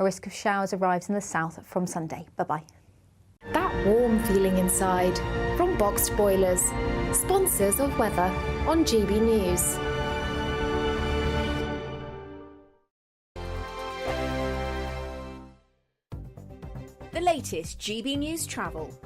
A risk of showers arrives in the south from Sunday. Bye-bye. That warm feeling inside from Boxed Boilers, sponsors of weather on GB News. The latest GB News travel.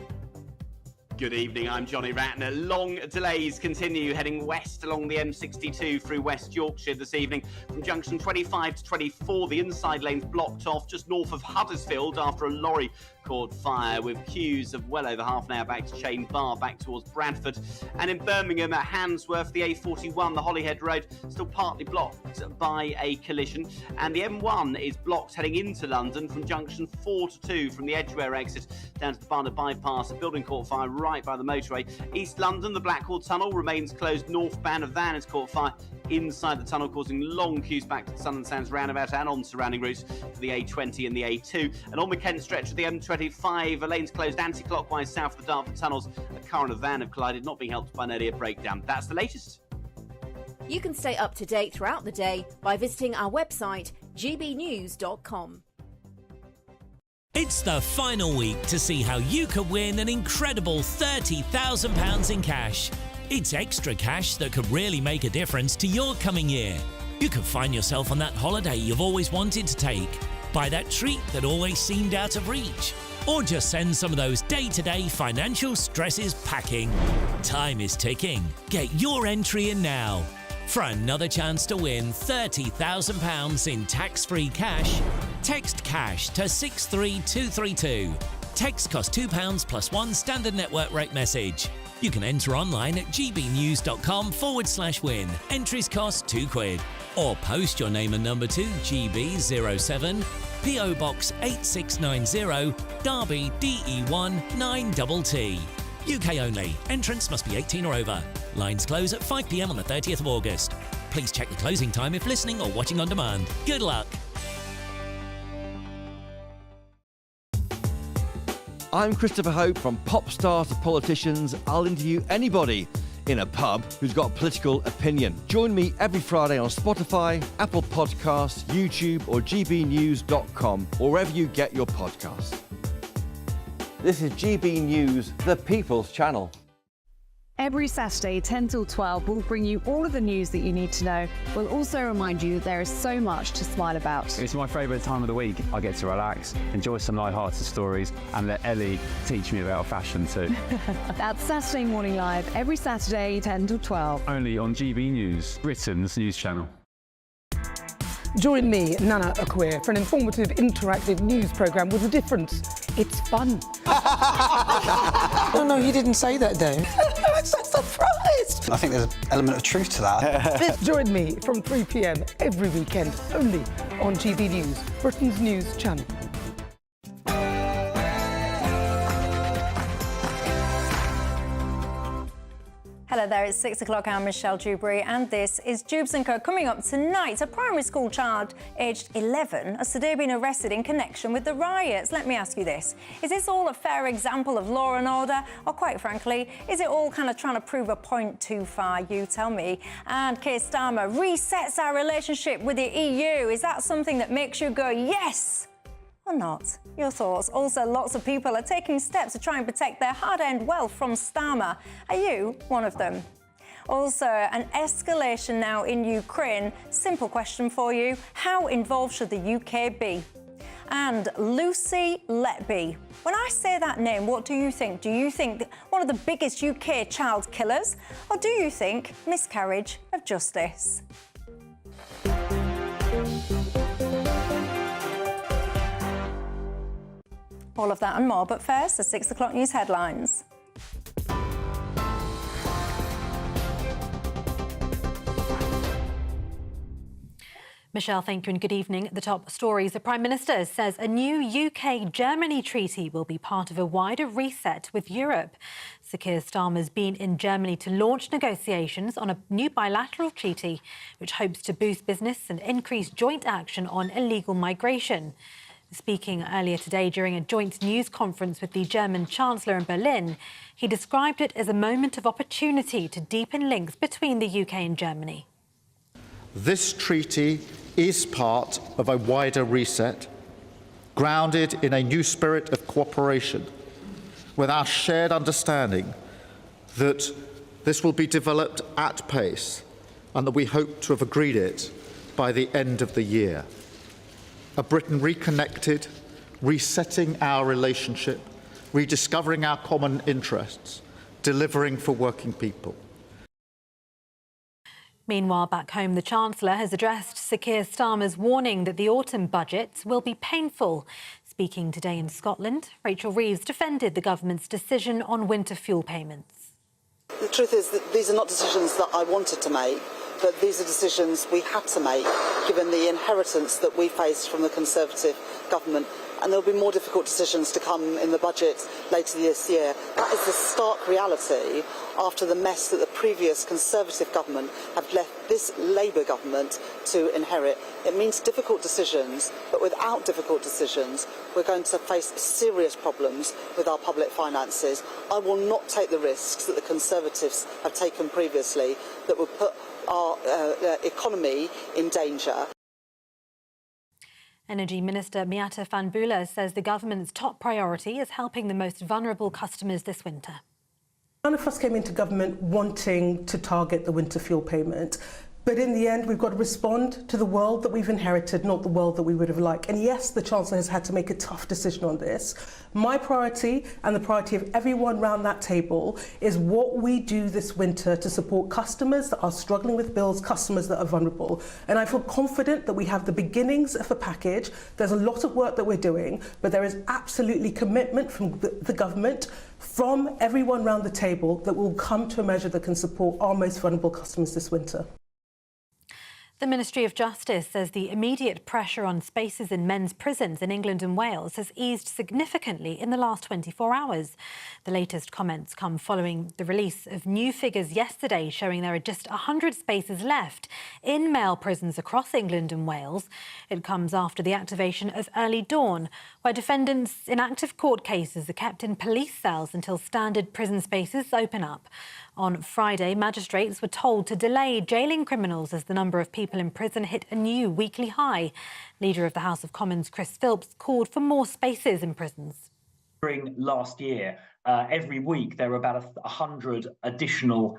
Good evening, I'm Johnny Ratner. Long delays continue heading west along the M62 through West Yorkshire this evening. From junction 25 to 24, the inside lane's blocked off just north of Huddersfield after a lorry caught fire, with queues of well over half an hour back to Chain Bar, back towards Bradford. And in Birmingham at Handsworth, the A41, the Holyhead Road, still partly blocked by a collision. And the M1 is blocked heading into London from junction 4 to 2 from the Edgware exit down to the Barnet bypass. A building caught fire right by the motorway. East London, the Blackwall Tunnel remains closed northbound. A van has caught fire inside the tunnel, causing long queues back to the Sun and Sands roundabout and on surrounding routes for the A20 and the A2. And on the Kent stretch of the M25, a lane's closed anti-clockwise south of the Dartford tunnels. A car and a van have collided, not being helped by an earlier breakdown. That's the latest. You can stay up to date throughout the day by visiting our website, gbnews.com. It's the final week to see how you could win an incredible £30,000 in cash. It's extra cash that could really make a difference to your coming year. You could find yourself on that holiday you've always wanted to take, buy that treat that always seemed out of reach, or just send some of those day-to-day financial stresses packing. Time is ticking. Get your entry in now. For another chance to win £30,000 in tax-free cash, text CASH to 63232. Text costs £2 plus one standard network rate message. You can enter online at gbnews.com/win. Entries cost £2. Or post your name and number to GB07, PO Box 8690, Derby DE1 9TT. UK only. Entrants must be 18 or over. Lines close at 5 p.m. on the 30th of August. Please check the closing time if listening or watching on demand. Good luck. I'm Christopher Hope. From pop stars to politicians, I'll interview anybody in a pub who's got a political opinion. Join me every Friday on Spotify, Apple Podcasts, YouTube or gbnews.com, or wherever you get your podcasts. This is GB News, the People's Channel. Every Saturday, 10 till 12, we'll bring you all of the news that you need to know. We'll also remind you that there is so much to smile about. It's my favourite time of the week. I get to relax, enjoy some light-hearted stories, and let Ellie teach me about fashion too. That's Saturday Morning Live, every Saturday, 10 till 12. Only on GB News, Britain's news channel. Join me, Nana Okoye, for an informative, interactive news programme with a difference. It's fun. No, he didn't say that, Dave. I'm so surprised. I think there's an element of truth to that. Join me from 3 p.m. every weekend, only on GB News, Britain's news channel. Hello there, it's 6 o'clock. I'm Michelle Dewberry and this is Dewbs & Co. Coming up tonight, a primary school child aged 11 has today been arrested in connection with the riots. Let me ask you this. Is this all a fair example of law and order? Or quite frankly, is it all kind of trying to prove a point too far? You tell me. And Keir Starmer resets our relationship with the EU. Is that something that makes you go, yes? Or not? Your thoughts. Also, lots of people are taking steps to try and protect their hard-earned wealth from Starmer. Are you one of them? Also, an escalation now in Ukraine. Simple question for you. How involved should the UK be? And Lucy Letby. When I say that name, what do you think? Do you think one of the biggest UK child killers? Or do you think miscarriage of justice? All of that and more, but first, the 6 o'clock news headlines. Michelle, thank you and good evening. The top stories. The Prime Minister says a new UK-Germany treaty will be part of a wider reset with Europe. Sir Keir Starmer's been in Germany to launch negotiations on a new bilateral treaty, which hopes to boost business and increase joint action on illegal migration. Speaking earlier today during a joint news conference with the German Chancellor in Berlin, he described it as a moment of opportunity to deepen links between the UK and Germany. This treaty is part of a wider reset grounded in a new spirit of cooperation, with our shared understanding that this will be developed at pace and that we hope to have agreed it by the end of the year. A Britain reconnected, resetting our relationship, rediscovering our common interests, delivering for working people. Meanwhile, back home, the Chancellor has addressed Sir Keir Starmer's warning that the autumn budget will be painful. Speaking today in Scotland, Rachel Reeves defended the government's decision on winter fuel payments. The truth is that these are not decisions that I wanted to make, but these are decisions we had to make, given the inheritance that we faced from the Conservative government. And there will be more difficult decisions to come in the budget later this year. That is the stark reality after the mess that the previous Conservative government have left this Labour government to inherit. It means difficult decisions, but without difficult decisions, we're going to face serious problems with our public finances. I will not take the risks that the Conservatives have taken previously that would put our economy in danger. Energy Minister Miatta van Bula says the government's top priority is helping the most vulnerable customers this winter. None of us came into government wanting to target the winter fuel payment. But in the end, we've got to respond to the world that we've inherited, not the world that we would have liked. And yes, the Chancellor has had to make a tough decision on this. My priority, and the priority of everyone round that table, is what we do this winter to support customers that are struggling with bills, customers that are vulnerable. And I feel confident that we have the beginnings of a package. There's a lot of work that we're doing, but there is absolutely commitment from the government, from everyone round the table, that will come to a measure that can support our most vulnerable customers this winter. The Ministry of Justice says the immediate pressure on spaces in men's prisons in England and Wales has eased significantly in the last 24 hours. The latest comments come following the release of new figures yesterday showing there are just 100 spaces left in male prisons across England and Wales. It comes after the activation of Early Dawn, where defendants in active court cases are kept in police cells until standard prison spaces open up. On Friday, magistrates were told to delay jailing criminals as the number of people in prison hit a new weekly high. Leader of the House of Commons, Chris Philps, called for more spaces in prisons. During last year, every week there were about 100 additional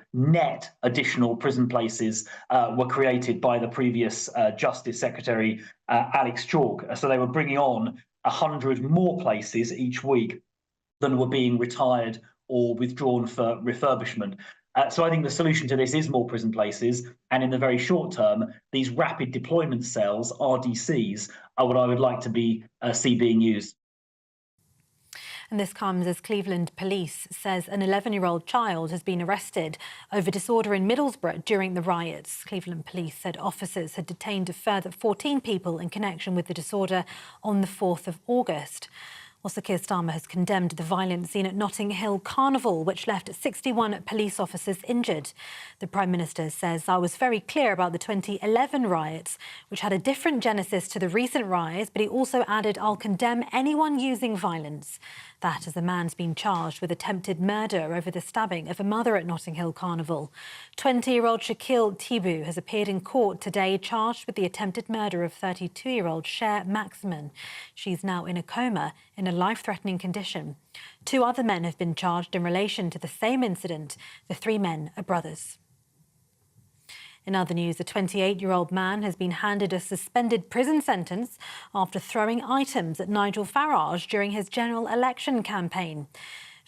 prison places were created by the previous Justice Secretary, Alex Chalk. So they were bringing on 100 more places each week than were being retired or withdrawn for refurbishment. So I think the solution to this is more prison places, and in the very short term, these rapid deployment cells, RDCs, are what I would like to see being used. And this comes as Cleveland Police says an 11-year-old child has been arrested over disorder in Middlesbrough during the riots. Cleveland Police said officers had detained a further 14 people in connection with the disorder on the 4th of August. Well, Sir Keir Starmer has condemned the violent scene at Notting Hill Carnival, which left 61 police officers injured. The Prime Minister says, "I was very clear about the 2011 riots, which had a different genesis to the recent riots," but he also added, "I'll condemn anyone using violence." That as the man's been charged with attempted murder over the stabbing of a mother at Notting Hill Carnival. 20-year-old Shaquille Tibu has appeared in court today, charged with the attempted murder of 32-year-old Cher Maximin. She's now in a coma in a life-threatening condition. 2 other men have been charged in relation to the same incident. The 3 men are brothers. In other news, a 28-year-old man has been handed a suspended prison sentence after throwing items at Nigel Farage during his general election campaign.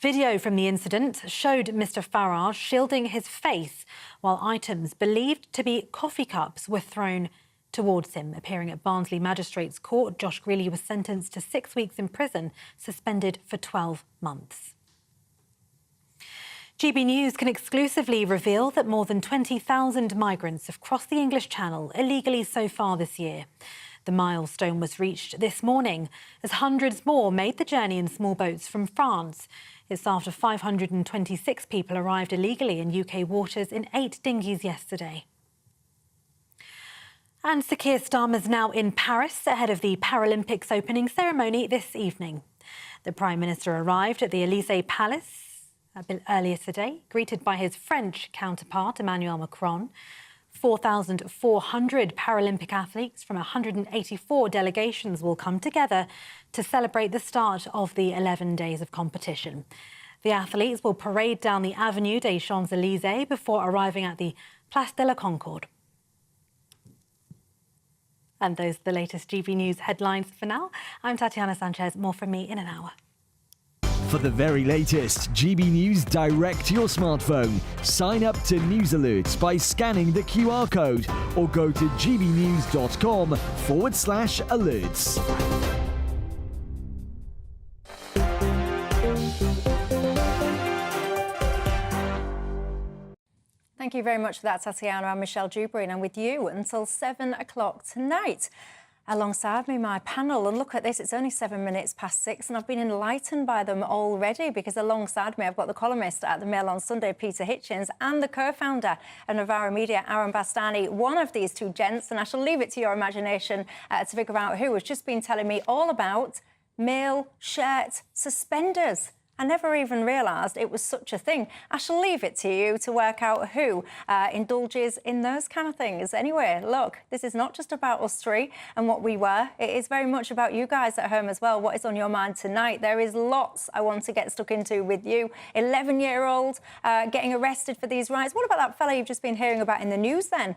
Video from the incident showed Mr Farage shielding his face while items believed to be coffee cups were thrown towards him. Appearing at Barnsley Magistrates Court, Josh Greeley was sentenced to 6 weeks in prison, suspended for 12 months. GB News can exclusively reveal that more than 20,000 migrants have crossed the English Channel illegally so far this year. The milestone was reached this morning as hundreds more made the journey in small boats from France. It's after 526 people arrived illegally in UK waters in 8 dinghies yesterday. And Sir Keir Starmer's now in Paris ahead of the Paralympics opening ceremony this evening. The Prime Minister arrived at the Élysée Palace a bit earlier today, greeted by his French counterpart, Emmanuel Macron. 4,400 Paralympic athletes from 184 delegations will come together to celebrate the start of the 11 days of competition. The athletes will parade down the Avenue des Champs-Élysées before arriving at the Place de la Concorde. And those are the latest GB News headlines for now. I'm Tatiana Sanchez. More from me in an hour. For the very latest GB News direct to your smartphone, sign up to News Alerts by scanning the QR code or go to gbnews.com/alerts. Thank you very much for that, Tatiana. I'm Michelle Dewberry, and I'm with you until 7 o'clock tonight. Alongside me, my panel, and look at this, it's only 7 minutes past 6, and I've been enlightened by them already, because alongside me I've got the columnist at the Mail on Sunday, Peter Hitchens, and the co-founder of Novara Media, Aaron Bastani. One of these two gents, and I shall leave it to your imagination to figure out who, has just been telling me all about male shirt suspenders. I never even realised it was such a thing. I shall leave it to you to work out who indulges in those kind of things. Anyway, look, this is not just about us three and what we were. It is very much about you guys at home as well. What is on your mind tonight? There is lots I want to get stuck into with you. 11-year-old getting arrested for these riots. What about that fella you've just been hearing about in the news then,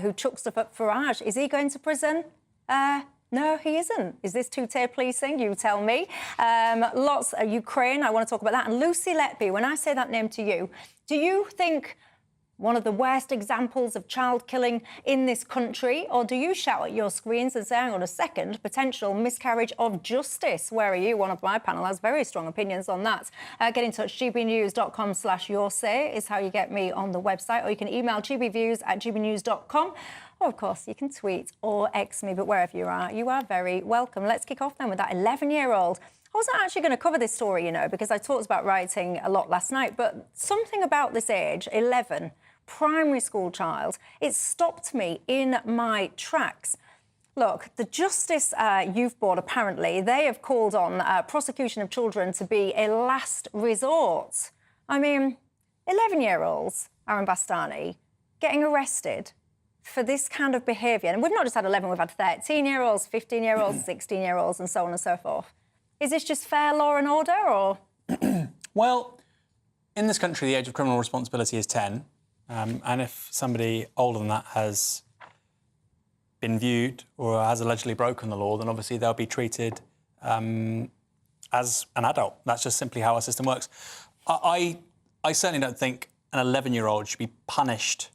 who chucked stuff up Farage? Is he going to prison? No, he isn't. Is this two-tier policing? You tell me. Lots of Ukraine, I want to talk about that. And Lucy Letby, when I say that name to you, do you think one of the worst examples of child killing in this country? Or do you shout at your screens and say, hang on a second, potential miscarriage of justice? Where are you? One of my panel has very strong opinions on that. Get in touch, gbnews.com/yoursay is how you get me on the website, or you can email gbviews@gbnews.com. Or, of course, you can tweet or X me, but wherever you are very welcome. Let's kick off then with that 11-year-old. I wasn't actually going to cover this story, you know, because I talked about writing a lot last night, but something about this age, 11, primary school child, it stopped me in my tracks. Look, the Justice Youth Board, apparently, they have called on prosecution of children to be a last resort. I mean, 11-year-olds, Aaron Bastani, getting arrested for this kind of behaviour. And we've not just had 11, we've had 13-year-olds, 15-year-olds, 16-year-olds, and so on and so forth. Is this just fair law and order, or...? Well, in this country, the age of criminal responsibility is 10. And if somebody older than that has been viewed or has allegedly broken the law, then obviously they'll be treated as an adult. That's just simply how our system works. I certainly don't think an 11-year-old should be punished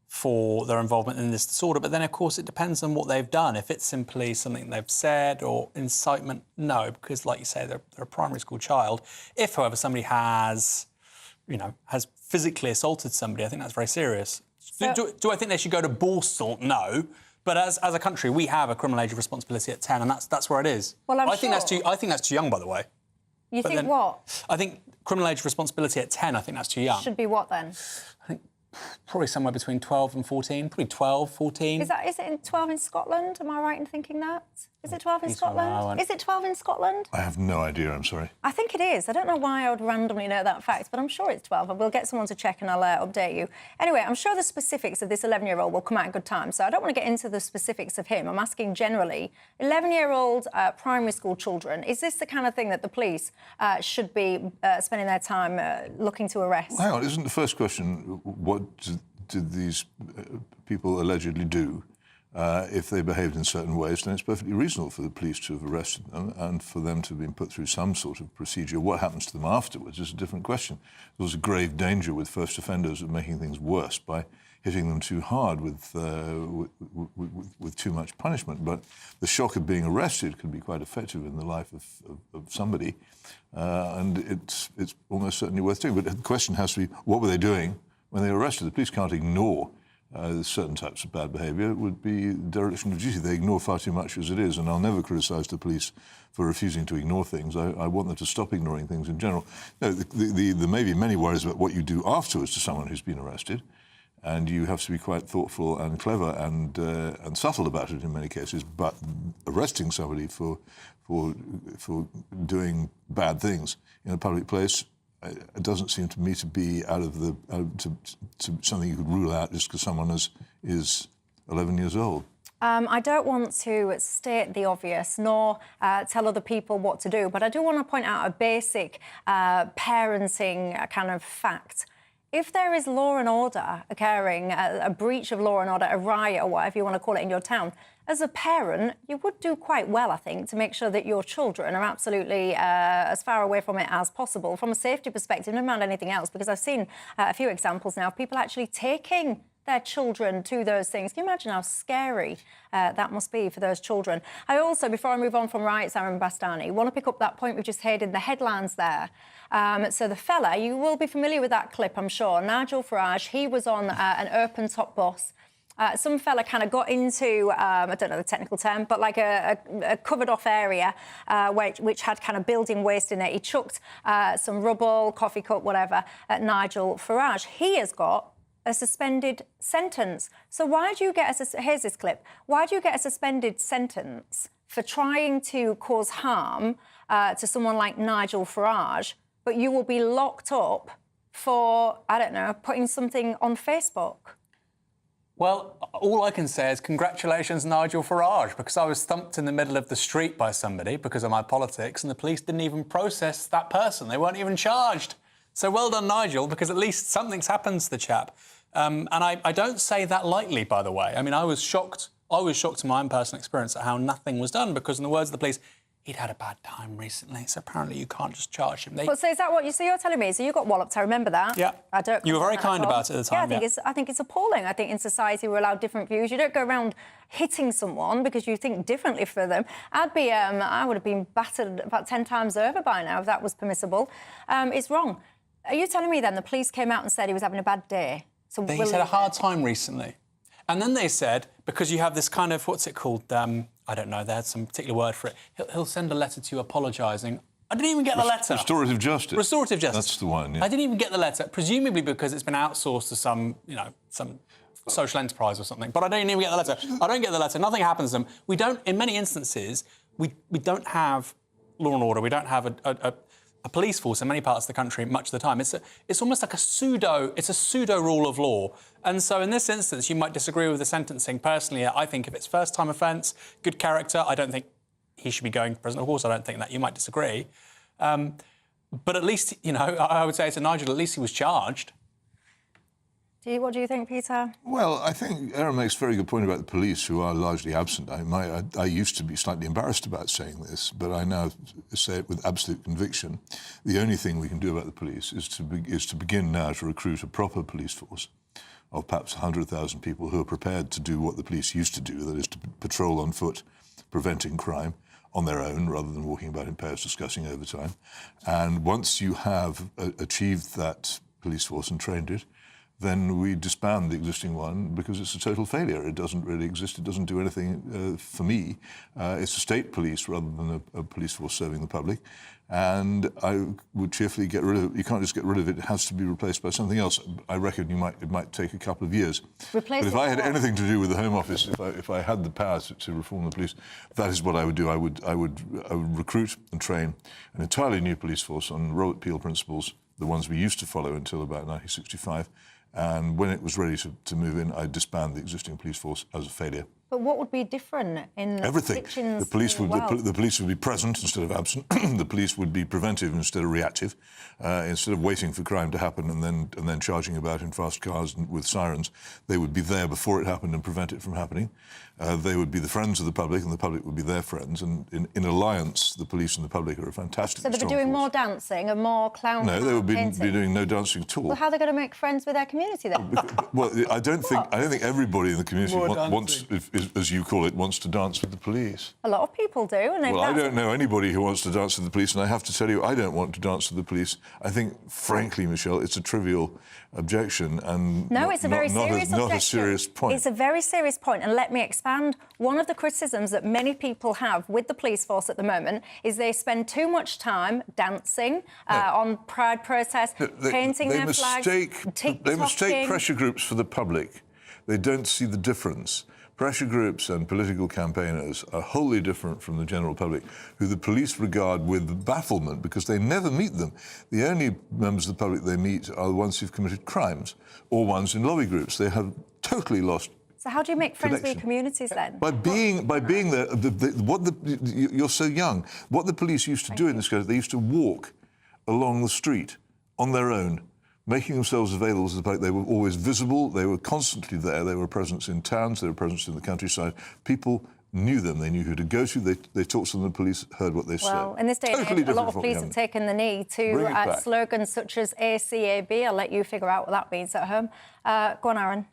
for their involvement in this disorder. But then, of course, it depends on what they've done. If it's simply something they've said or incitement, no, because, like you say, they're a primary school child. If, however, somebody has physically assaulted somebody, I think that's very serious. So, do I think they should go to Borstal? No. But as a country, we have a criminal age of responsibility at 10, and that's where it is. Well, I think that's too young, by the way. You think what? I think criminal age of responsibility at 10, I think that's too young. Should be what then? I think probably somewhere between 12 and 14, probably 12, 14. Is it in 12 in Scotland? Am I right in thinking that? Is it 12 in Scotland? Is it 12 in Scotland? I have no idea, I'm sorry. I think it is. I don't know why I would randomly know that fact, but I'm sure it's 12. I will get someone to check and I'll update you. Anyway, I'm sure the specifics of this 11-year-old will come out in good time, so I don't want to get into the specifics of him. I'm asking generally, 11-year-old primary school children, is this the kind of thing that the police should be spending their time looking to arrest? Well, hang on, isn't the first question, what did these people allegedly do? If they behaved in certain ways, then it's perfectly reasonable for the police to have arrested them and for them to have been put through some sort of procedure. What happens to them afterwards is a different question. There was a grave danger with first offenders of making things worse by hitting them too hard with too much punishment. But the shock of being arrested can be quite effective in the life of somebody, and it's almost certainly worth doing. But the question has to be, what were they doing when they were arrested? The police can't ignore certain types of bad behaviour. It would be dereliction of duty. They ignore far too much as it is, and I'll never criticise the police for refusing to ignore things. I want them to stop ignoring things in general. No, there may be many worries about what you do afterwards to someone who's been arrested, and you have to be quite thoughtful and clever and subtle about it in many cases. But arresting somebody for doing bad things in a public place, it doesn't seem to me to be to something you could rule out just because someone is 11 years old. I don't want to state the obvious nor tell other people what to do, but I do want to point out a basic parenting kind of fact. If there is law and order occurring, a breach of law and order, a riot or whatever you want to call it in your town, as a parent, you would do quite well, I think, to make sure that your children are absolutely as far away from it as possible from a safety perspective, never mind anything else, because I've seen a few examples now of people actually taking their children to those things. Can you imagine how scary that must be for those children? I also, before I move on from riots, Aaron Bastani, want to pick up that point we just heard in the headlines there. So the fella, you will be familiar with that clip, I'm sure, Nigel Farage, he was on an open-top bus. Some fella kind of got into, I don't know the technical term, but like a covered-off area which had kind of building waste in it. He chucked some rubble, coffee cup, whatever, at Nigel Farage. He has got a suspended sentence. So why do you get here's this clip. Why do you get a suspended sentence for trying to cause harm to someone like Nigel Farage, but you will be locked up for, I don't know, putting something on Facebook? Well, all I can say is congratulations, Nigel Farage, because I was thumped in the middle of the street by somebody because of my politics, and the police didn't even process that person. They weren't even charged. So well done, Nigel, because at least something's happened to the chap. And I don't say that lightly, by the way. I mean, I was shocked. I was shocked in my own personal experience at how nothing was done, because in the words of the police, he'd had a bad time recently, so apparently you can't just charge him. So is that what you're telling me? So you got walloped, I remember that. Yeah. I don't. You were very kind about it at the time. Yeah, I think it's appalling. I think in society we're allowed different views. You don't go around hitting someone because you think differently for them. I would have been battered about 10 times over by now if that was permissible. It's wrong. Are you telling me then the police came out and said he was having a bad day? So he's had a hard time recently. And then they said, because you have this kind of, what's it called? I don't know, they had some particular word for it. He'll send a letter to you apologising. I didn't even get the letter. Restorative justice. Restorative justice. That's the one, yeah. I didn't even get the letter, presumably because it's been outsourced to some social enterprise or something. But I don't even get the letter. I don't get the letter. Nothing happens to them. We don't, in many instances, we don't have law and order. We don't have a police force in many parts of the country much of the time. It's almost like a pseudo rule of law. And so in this instance, you might disagree with the sentencing. Personally, I think if it's first-time offence, good character, I don't think he should be going to prison. Of course, I don't think that. You might disagree. But at least, I would say to Nigel, at least he was charged. What do you think, Peter? Well, I think Aaron makes a very good point about the police, who are largely absent. I used to be slightly embarrassed about saying this, but I now say it with absolute conviction. The only thing we can do about the police is to begin now to recruit a proper police force of perhaps 100,000 people who are prepared to do what the police used to do, that is to patrol on foot, preventing crime on their own, rather than walking about in pairs discussing overtime. And once you have achieved that police force and trained it, then we disband the existing one because it's a total failure. It doesn't really exist. It doesn't do anything for me. It's a state police rather than a police force serving the public. And I would cheerfully get rid of it. You can't just get rid of it. It has to be replaced by something else. I reckon it might take a couple of years. But if I had anything to do with the Home Office, if I had the power to reform the police, that is what I would do. I would recruit and train an entirely new police force on Robert Peel principles, the ones we used to follow until about 1965. And when it was ready to move in, I'd disband the existing police force as a failure. But what would be different in everything? The police would be present instead of absent. The police would be preventive instead of reactive. Instead of waiting for crime to happen and then charging about in fast cars and with sirens, they would be there before it happened and prevent it from happening. They would be the friends of the public, and the public would be their friends. And in alliance, the police and the public are a fantastic. So they'd be doing more dancing and more clown. No, they would be doing no dancing at all. Well, how are they going to make friends with their community then? Well, I don't think everybody in the community wants, as you call it, wants to dance with the police. A lot of people do. And well, I don't know anybody who wants to dance with the police, and I have to tell you, I don't want to dance with the police. I think, frankly, Michelle, it's a trivial objection and it's a very serious objection. Not a serious point. It's a very serious point, and let me expand. One of the criticisms that many people have with the police force at the moment is they spend too much time dancing on Pride protests, painting their flags, They mistake pressure groups for the public. They don't see the difference. pressure groups and political campaigners are wholly different from the general public, who the police regard with bafflement because they never meet them. The only members of the public they meet are the ones who've committed crimes or ones in lobby groups. They have totally lost. So how do you make friends with your communities then? By being there. You're so young. What the police used to do in this case, they used to walk along the street on their own, making themselves available to the public. They were always visible. They were constantly there. They were a presence in towns. They were a presence in the countryside. People knew them. They knew who to go to. They talked to them. The police heard what they said. Well, in this day and age, a lot of police have taken the knee to slogans such as ACAB. I'll let you figure out what that means at home. Go on, Aaron.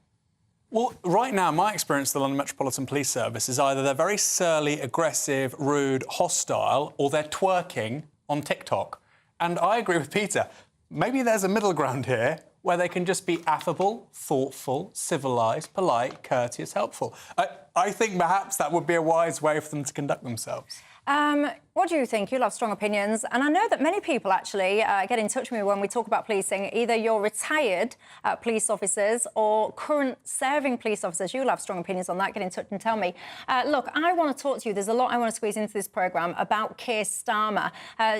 Well, right now, my experience of the London Metropolitan Police Service is either they're very surly, aggressive, rude, hostile, or they're twerking on TikTok. And I agree with Peter. Maybe there's a middle ground here where they can just be affable, thoughtful, civilised, polite, courteous, helpful. I think perhaps that would be a wise way for them to conduct themselves. What do you think? You'll have strong opinions. And I know that many people actually get in touch with me when we talk about policing. Either you're retired police officers or current serving police officers. You'll have strong opinions on that. Get in touch and tell me. Look, I want to talk to you. There's a lot I want to squeeze into this programme about Keir Starmer.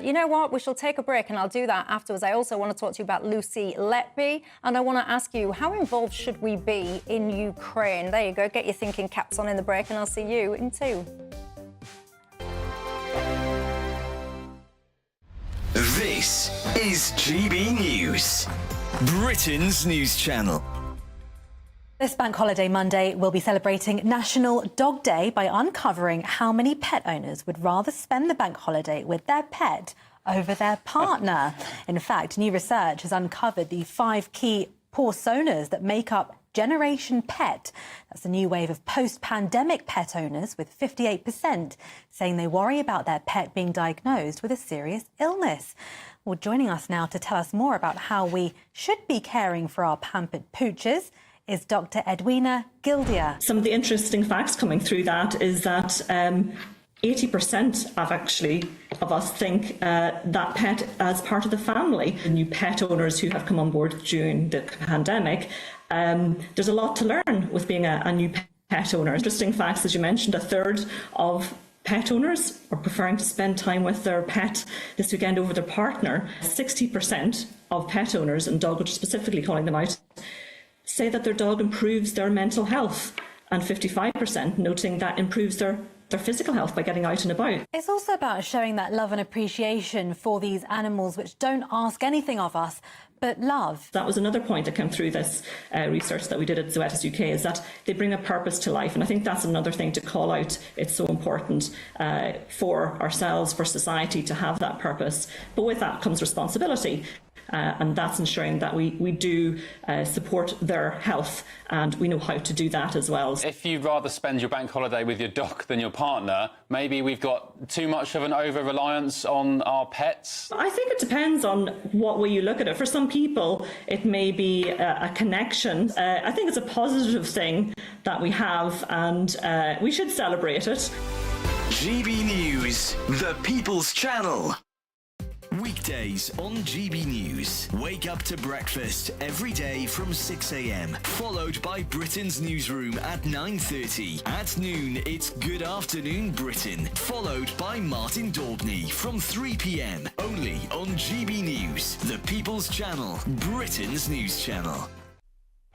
You know what? We shall take a break and I'll do that afterwards. I also want to talk to you about Lucy Letby. And I want to ask you, how involved should we be in Ukraine? There you go. Get your thinking caps on in the break and I'll see you in 2. This is GB News, Britain's news channel. This Bank Holiday Monday will be celebrating National Dog Day by uncovering how many pet owners would rather spend the bank holiday with their pet over their partner. In fact, new research has uncovered the 5 key personas that make up Generation Pet. That's a new wave of post-pandemic pet owners, with 58% saying they worry about their pet being diagnosed with a serious illness. Well, joining us now to tell us more about how we should be caring for our pampered pooches is Dr. Edwina Gildia. Some of the interesting facts coming through that is that 80% of us think that pet as part of the family. The new pet owners who have come on board during the pandemic, there's a lot to learn with being a new pet owner. Interesting facts, as you mentioned, 1/3 of pet owners are preferring to spend time with their pet this weekend over their partner. 60% of pet owners, and dog owners specifically calling them out, say that their dog improves their mental health, and 55% noting that improves their physical health by getting out and about. It's also about showing that love and appreciation for these animals which don't ask anything of us but love. That was another point that came through this research that we did at Zoetis UK, is that they bring a purpose to life. And I think that's another thing to call out. It's so important for ourselves, for society, to have that purpose. But with that comes responsibility. And that's ensuring that we do support their health, and we know how to do that as well. If you'd rather spend your bank holiday with your dog than your partner, maybe we've got too much of an over-reliance on our pets? I think it depends on what way you look at it. For some people, it may be a connection. I think it's a positive thing that we have, and we should celebrate it. GB News, the People's Channel. Weekdays on GB News. Wake up to breakfast every day from 6 a.m. Followed by Britain's newsroom at 9:30. At noon, it's Good Afternoon Britain. Followed by Martin Daubney from 3 p.m. Only on GB News, the People's Channel, Britain's news channel.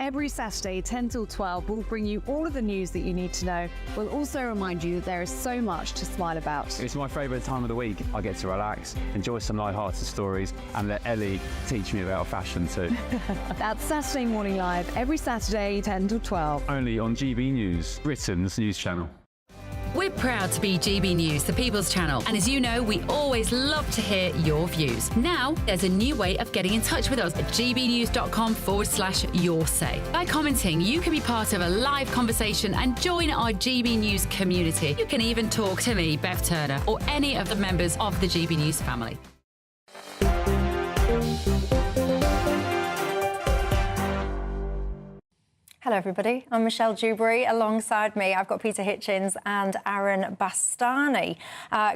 Every Saturday, 10 till 12, we'll bring you all of the news that you need to know. We'll also remind you that there is so much to smile about. It's my favourite time of the week. I get to relax, enjoy some light-hearted stories, and let Ellie teach me about fashion too. That's Saturday Morning Live, every Saturday, 10 till 12. Only on GB News, Britain's news channel. We're proud to be GB News, the People's Channel. And as you know, we always love to hear your views. Now, there's a new way of getting in touch with us at gbnews.com/your-say. By commenting, you can be part of a live conversation and join our GB News community. You can even talk to me, Bev Turner, or any of the members of the GB News family. Hello, everybody. I'm Michelle Dewberry. Alongside me, I've got Peter Hitchens and Aaron Bastani.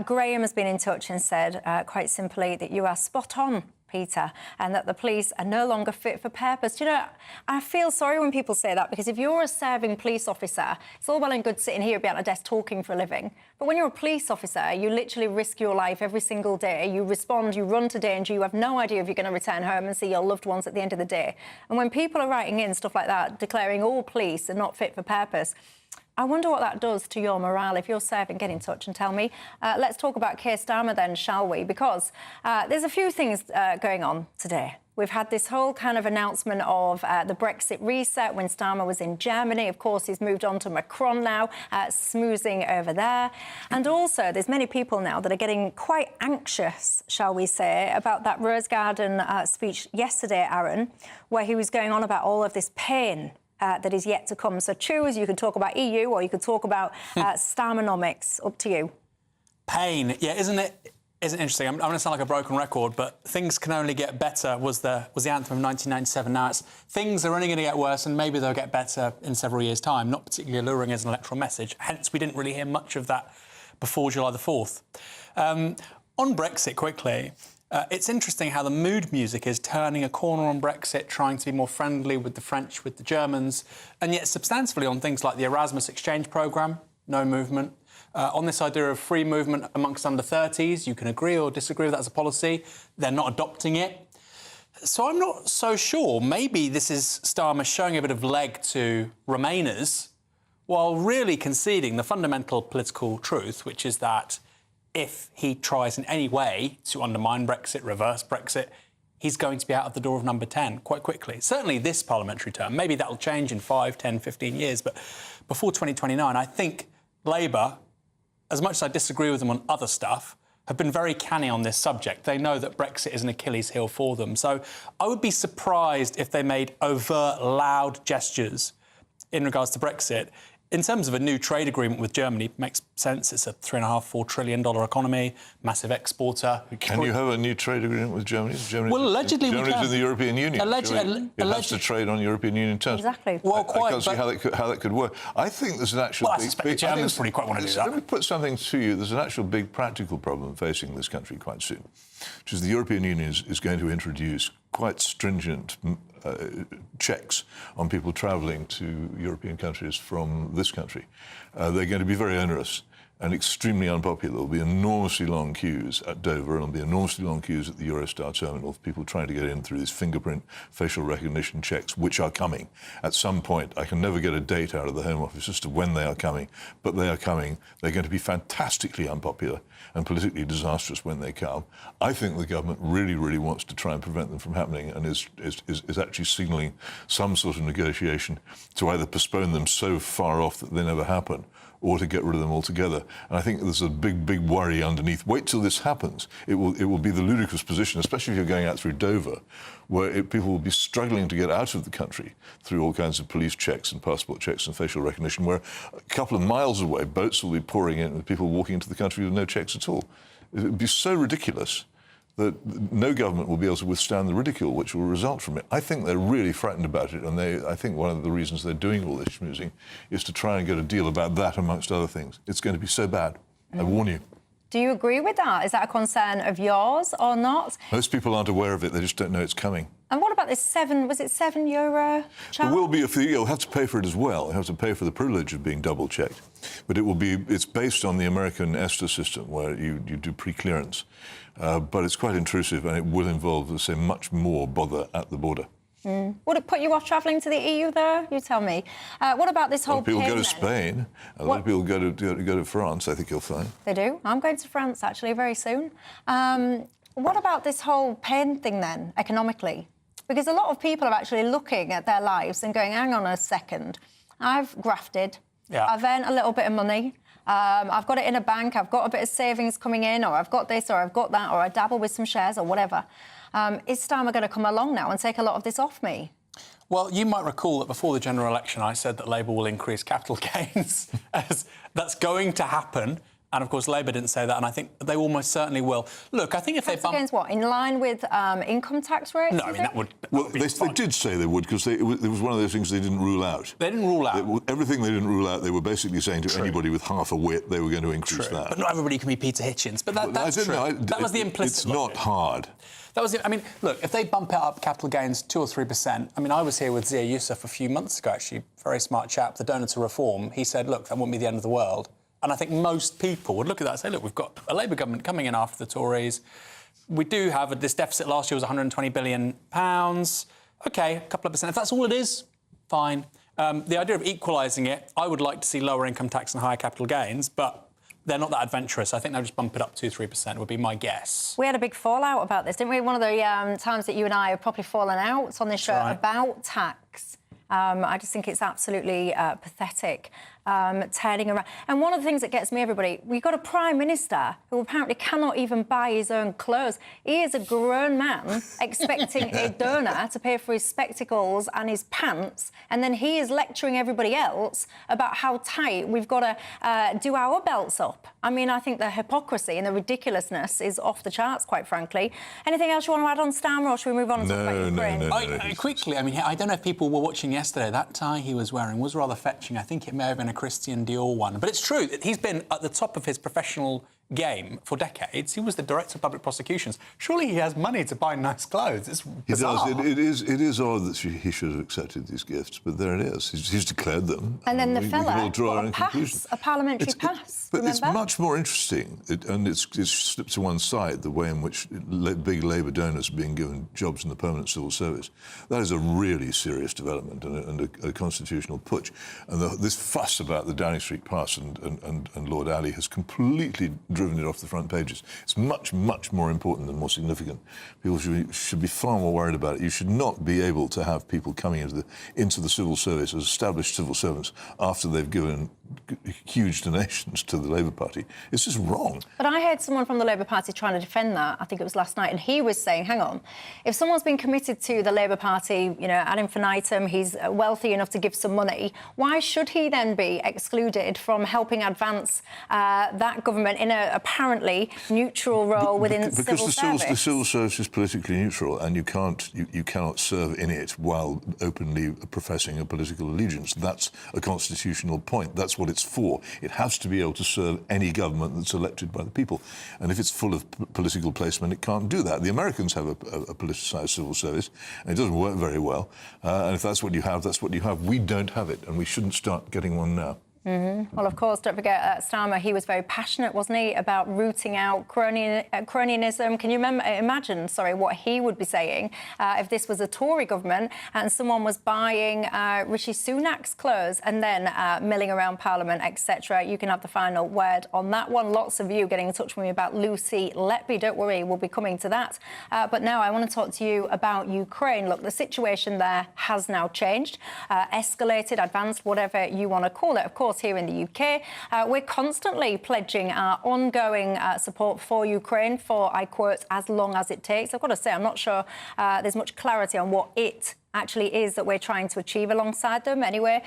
Graham has been in touch and said, quite simply, that you are spot on Peter, and that the police are no longer fit for purpose. You know, I feel sorry when people say that, because if you're a serving police officer, it's all well and good sitting here behind a desk talking for a living. But when you're a police officer, you literally risk your life every single day. You respond, you run to danger, you have no idea if you're going to return home and see your loved ones at the end of the day. And when people are writing in stuff like that, declaring all police are not fit for purpose, I wonder what that does to your morale. If you're serving, get in touch and tell me. Let's talk about Keir Starmer then, shall we? Because there's a few things going on today. We've had this whole kind of announcement of the Brexit reset when Starmer was in Germany. Of course, he's moved on to Macron now, smoozing over there. And also, there's many people now that are getting quite anxious, shall we say, about that Rose Garden speech yesterday, Aaron, where he was going on about all of this pain that is yet to come. So choose, you could talk about EU or you could talk about Starmernomics. Up to you. Pain. Yeah, isn't it interesting? I'm going to sound like a broken record, but things can only get better was the anthem of 1997. Now it's things are only going to get worse, and maybe they'll get better in several years' time. Not particularly alluring as an electoral message. Hence, we didn't really hear much of that before July the 4th. On Brexit, quickly, it's interesting how the mood music is turning a corner on Brexit, trying to be more friendly with the French, with the Germans, and yet substantively on things like the Erasmus exchange programme, no movement. On this idea of free movement amongst under-30s, you can agree or disagree with that as a policy. They're not adopting it. So I'm not so sure. Maybe this is Starmer showing a bit of leg to Remainers while really conceding the fundamental political truth, which is that if he tries in any way to undermine Brexit, reverse Brexit, he's going to be out of the door of number 10 quite quickly. Certainly this parliamentary term. Maybe that'll change in 5, 10, 15 years, but before 2029, I think Labour, as much as I disagree with them on other stuff, have been very canny on this subject. They know that Brexit is an Achilles heel for them. So I would be surprised if they made overt, loud gestures in regards to Brexit. In terms of a new trade agreement with Germany, makes sense. It's a $3.5–4 trillion economy, massive exporter. Can you have a new trade agreement with Germany? Well, allegedly Germany's in the European Union. It has to trade on European Union terms. Exactly. Well, I can't see how that could work. I think there's an actual I suspect the Germans probably quite want to do that. Let me put something to you. There's an actual big practical problem facing this country quite soon, which is the European Union is going to introduce quite stringent checks on people travelling to European countries from this country. They're going to be very onerous and extremely unpopular. There'll be enormously long queues at Dover, and there'll be enormously long queues at the Eurostar terminal for people trying to get in through these fingerprint facial recognition checks, which are coming. At some point, I can never get a date out of the Home Office as to when they are coming, but they are coming. They're going to be fantastically unpopular and politically disastrous when they come. I think the government really, really wants to try and prevent them from happening, and is actually signalling some sort of negotiation to either postpone them so far off that they never happen, or to get rid of them altogether. And I think there's a big, big worry underneath. Wait till this happens. It will be the ludicrous position, especially if you're going out through Dover, where people will be struggling to get out of the country through all kinds of police checks and passport checks and facial recognition, where a couple of miles away, boats will be pouring in with people walking into the country with no checks at all. It would be so ridiculous that no government will be able to withstand the ridicule which will result from it. I think they're really frightened about it, and I think one of the reasons they're doing all this schmoozing is to try and get a deal about that, amongst other things. It's going to be so bad. I warn you. Do you agree with that? Is that a concern of yours or not? Most people aren't aware of it. They just don't know it's coming. And what about this €7 charge? There will be you'll have to pay for it as well. You have to pay for the privilege of being double-checked. But it's based on the American ESTA system, where you do pre-clearance. But it's quite intrusive, and it will involve, let's say, much more bother at the border. Would it put you off travelling to the EU, though? You tell me. What about this whole people go to Spain. A lot of people go to France, I think you'll find. They do. I'm going to France, actually, very soon. What about this whole pain thing, then, economically? Because a lot of people are actually looking at their lives and going, hang on a second, I've grafted, I've earned a little bit of money, I've got it in a bank, I've got a bit of savings coming in, or I've got this, or I've got that, or I dabble with some shares, or whatever. Is Starmer going to come along now and take a lot of this off me? Well, you might recall that before the general election, I said that Labour will increase capital gains. As that's going to happen. And, of course, Labour didn't say that, and I think they almost certainly will. Look, I think if Tax they bump... against what? In line with income tax rates? No, I mean, that would... Well, they did say they would, because it was one of those things they didn't rule out. They didn't rule out. Everything they didn't rule out, they were basically saying to anybody with half a wit they were going to increase that. But not everybody can be Peter Hitchens. But that's true. That was the implicit It's not hard. That was it. I mean, look, if they bump it up capital gains 2 or 3%, I mean, I was here with Zia Youssef a few months ago, actually, very smart chap, the donor to reform. He said, look, that wouldn't be the end of the world. And I think most people would look at that and say, look, we've got a Labour government coming in after the Tories. We do have this deficit last year was £120 billion. OK, a couple of percent. If that's all it is, fine. The idea of equalising it, I would like to see lower income tax and higher capital gains, but they're not that adventurous. I think they'll just bump it up 2-3% would be my guess. We had a big fallout about this, didn't we? One of the times that you and I have probably fallen out on this show about tax. I just think it's absolutely pathetic, turning around. And one of the things that gets me, everybody, we've got a Prime Minister who apparently cannot even buy his own clothes. He is a grown man expecting a donor to pay for his spectacles and his pants, and then he is lecturing everybody else about how tight we've got to do our belts up. I mean, I think the hypocrisy and the ridiculousness is off the charts, quite frankly. Anything else you want to add on Starmer, or should we move on and talk about Ukraine? Quickly, I mean, I don't know if people were watching yesterday. That tie he was wearing was rather fetching. I think it may have been a Christian Dior one. But it's true. He's been at the top of his professional game for decades. He was the Director of Public Prosecutions. Surely he has money to buy nice clothes. It's bizarre. He does. It is odd that he should have accepted these gifts, but there it is. He's declared them. And then the fella we can all draw our own got conclusions. a parliamentary pass. But it's much more interesting, and it's slipped to one side, the way in which big Labour donors are being given jobs in the permanent civil service. That is a really serious development and a constitutional putsch. And this fuss about the Downing Street pass and Lord Ali has completely driven it off the front pages. It's much, much more important and more significant. People should be far more worried about it. You should not be able to have people coming into the civil service as established civil servants after they've given huge donations to the Labour Party. It's just wrong. But I heard someone from the Labour Party trying to defend that. I think it was last night, and he was saying, hang on, if someone's been committed to the Labour Party, you know, ad infinitum, he's wealthy enough to give some money, why should he then be excluded from helping advance that government in a apparently neutral role within the civil service? Because the civil service is politically neutral, and you cannot serve in it while openly professing a political allegiance. That's a constitutional point. That's what it's for. It has to be able to serve any government that's elected by the people. And if it's full of political placement, it can't do that. The Americans have a politicised civil service, and it doesn't work very well. And if that's what you have, that's what you have. We don't have it, and we shouldn't start getting one now. Mm-hmm. Well, of course, don't forget Starmer, he was very passionate, wasn't he, about rooting out cronyism. Can you imagine what he would be saying if this was a Tory government and someone was buying Rishi Sunak's clothes and then milling around Parliament, etc. You can have the final word on that one. Lots of you getting in touch with me about Lucy Letby. Don't worry, we'll be coming to that. But now I want to talk to you about Ukraine. Look, the situation there has now changed, escalated, advanced, whatever you want to call it. Of course, here in the UK, we're constantly pledging our ongoing support for Ukraine for, I quote, as long as it takes. I've got to say, I'm not sure there's much clarity on what it actually is that we're trying to achieve alongside them. Anyway,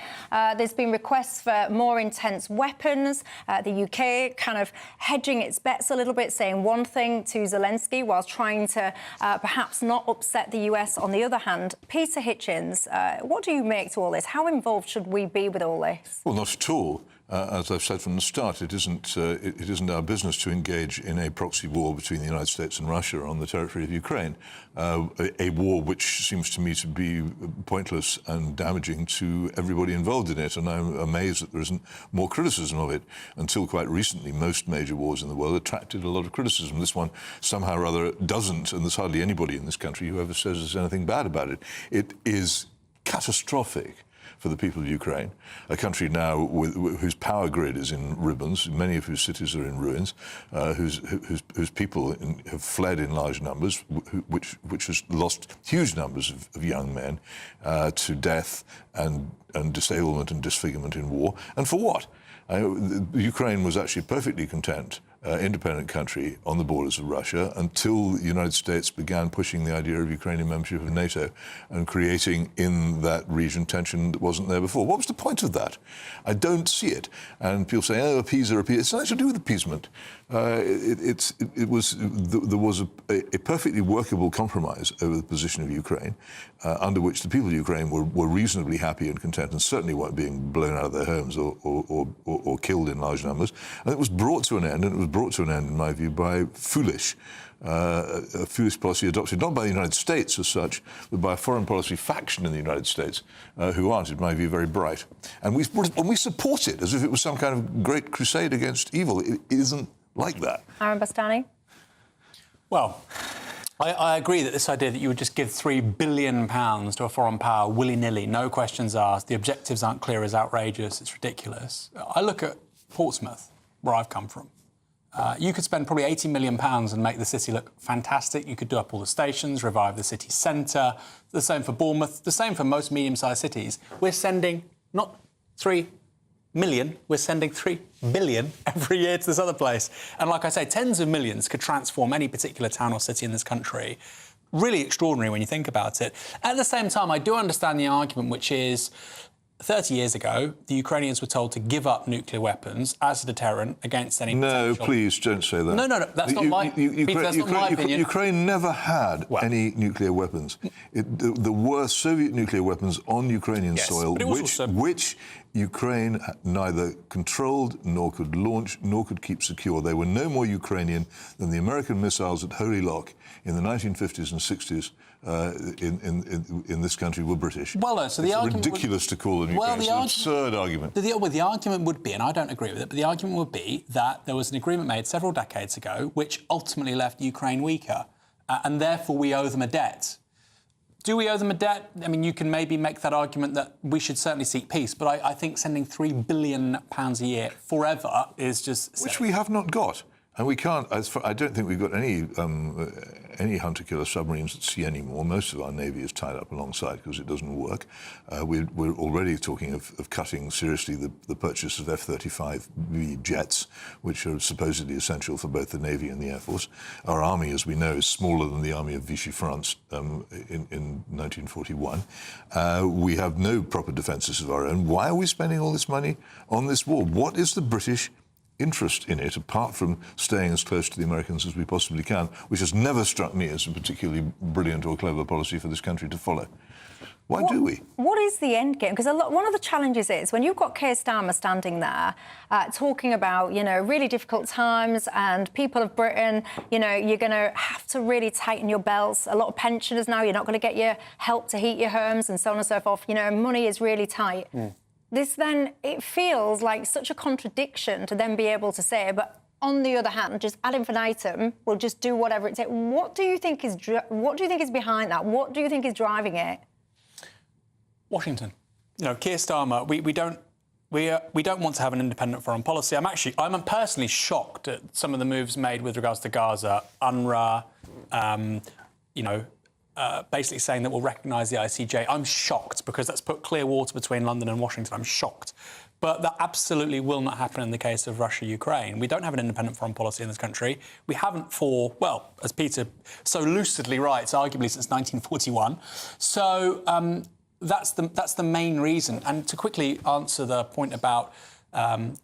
there's been requests for more intense weapons. The UK kind of hedging its bets a little bit, saying one thing to Zelensky whilst trying to perhaps not upset the US on the other hand. Peter Hitchens, what do you make to all this? How involved should we be with all this? Well, not at all. As I've said from the start, it isn't our business to engage in a proxy war between the United States and Russia on the territory of Ukraine, a war which seems to me to be pointless and damaging to everybody involved in it, and I'm amazed that there isn't more criticism of it. Until quite recently, most major wars in the world attracted a lot of criticism. This one somehow or other doesn't, and there's hardly anybody in this country who ever says there's anything bad about it. It is catastrophic for the people of Ukraine, a country now whose power grid is in ribbons, many of whose cities are in ruins, whose people have fled in large numbers, which has lost huge numbers of young men to death and disablement and disfigurement in war. And for what? Ukraine was actually perfectly content independent country on the borders of Russia until the United States began pushing the idea of Ukrainian membership of NATO and creating in that region tension that wasn't there before. What was the point of that? I don't see it. And people say, oh, appease. It's nothing to do with appeasement. There was a perfectly workable compromise over the position of Ukraine, under which the people of Ukraine were reasonably happy and content and certainly weren't being blown out of their homes or killed in large numbers. And it was brought to an end, and it was brought to an end, in my view, by a foolish policy adopted not by the United States as such, but by a foreign policy faction in the United States who aren't, in my view, very bright. And we support it as if it was some kind of great crusade against evil. It isn't like that. Aaron Bastani? Well, I agree that this idea that you would just give £3 billion to a foreign power willy-nilly, no questions asked, the objectives aren't clear, is outrageous, it's ridiculous. I look at Portsmouth, where I've come from. You could spend probably £80 million and make the city look fantastic. You could do up all the stations, revive the city centre. The same for Bournemouth, the same for most medium-sized cities. We're sending not 3 million, we're sending 3 billion every year to this other place. And like I say, tens of millions could transform any particular town or city in this country. Really extraordinary when you think about it. At the same time, I do understand the argument, which is 30 years ago, the Ukrainians were told to give up nuclear weapons as a deterrent against any No, potential... please, don't say that. No, that's not my... Peter, that's not my opinion. Ukraine never had any nuclear weapons. There were Soviet nuclear weapons on Ukrainian soil, which Ukraine neither controlled nor could launch nor could keep secure. They were no more Ukrainian than the American missiles at Holy Lock in the 1950s and 60s in this country were British. Well, no, so the argument ridiculous to call them Ukraine. It's an absurd argument. The argument would be, and I don't agree with it, but the argument would be that there was an agreement made several decades ago which ultimately left Ukraine weaker, and therefore we owe them a debt. Do we owe them a debt? I mean, you can maybe make that argument that we should certainly seek peace, but I think sending £3 billion a year forever is just... Which we have not got. And we can't... I don't think we've got any hunter-killer submarines at sea anymore. Most of our Navy is tied up alongside because it doesn't work. We're already talking of cutting seriously the purchase of F-35B jets, which are supposedly essential for both the Navy and the Air Force. Our army, as we know, is smaller than the army of Vichy France in 1941. We have no proper defences of our own. Why are we spending all this money on this war? What is the British interest in it, apart from staying as close to the Americans as we possibly can, which has never struck me as a particularly brilliant or clever policy for this country to follow? Why do we? What is the end game? Because one of the challenges is when you've got Keir Starmer standing there talking about, really difficult times and people of Britain, you're going to have to really tighten your belts. A lot of pensioners now, you're not going to get your help to heat your homes and so on and so forth. Money is really tight. This then, it feels like such a contradiction to then be able to say, but on the other hand, just ad infinitum, we'll just do whatever it takes. What do you think is behind that? What do you think is driving it? Washington. Keir Starmer, we don't want to have an independent foreign policy. I'm personally shocked at some of the moves made with regards to Gaza, UNRWA, basically saying that we'll recognise the ICJ. I'm shocked because that's put clear water between London and Washington. I'm shocked. But that absolutely will not happen in the case of Russia-Ukraine. We don't have an independent foreign policy in this country. We haven't for, well, as Peter so lucidly writes, arguably since 1941. So that's the main reason. And to quickly answer the point about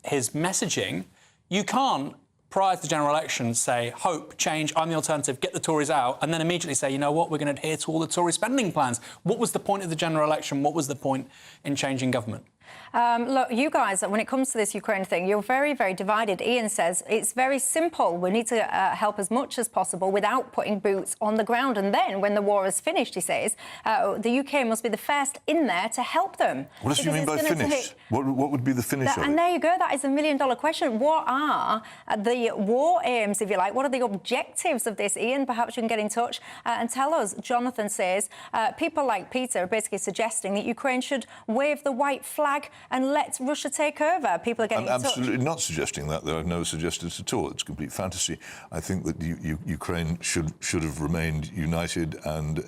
his messaging, you can't, prior to the general election, say, hope, change, I'm the alternative, get the Tories out, and then immediately say, you know what, we're going to adhere to all the Tory spending plans. What was the point of the general election? What was the point in changing government? Look, you guys, when it comes to this Ukraine thing, you're very, very divided. Ian says it's very simple. We need to help as much as possible without putting boots on the ground. And then when the war is finished, he says, the UK must be the first in there to help them. What does he mean by finished? What would be the finish of it? And there you go. That is $1 million question. What are the war aims, if you like? What are the objectives of this? Ian, perhaps you can get in touch and tell us. Jonathan says, people like Peter are basically suggesting that Ukraine should wave the white flag and let Russia take over. People are getting in touch. I'm absolutely not suggesting that, though. I've never suggested it at all. It's complete fantasy. I think that Ukraine should have remained united and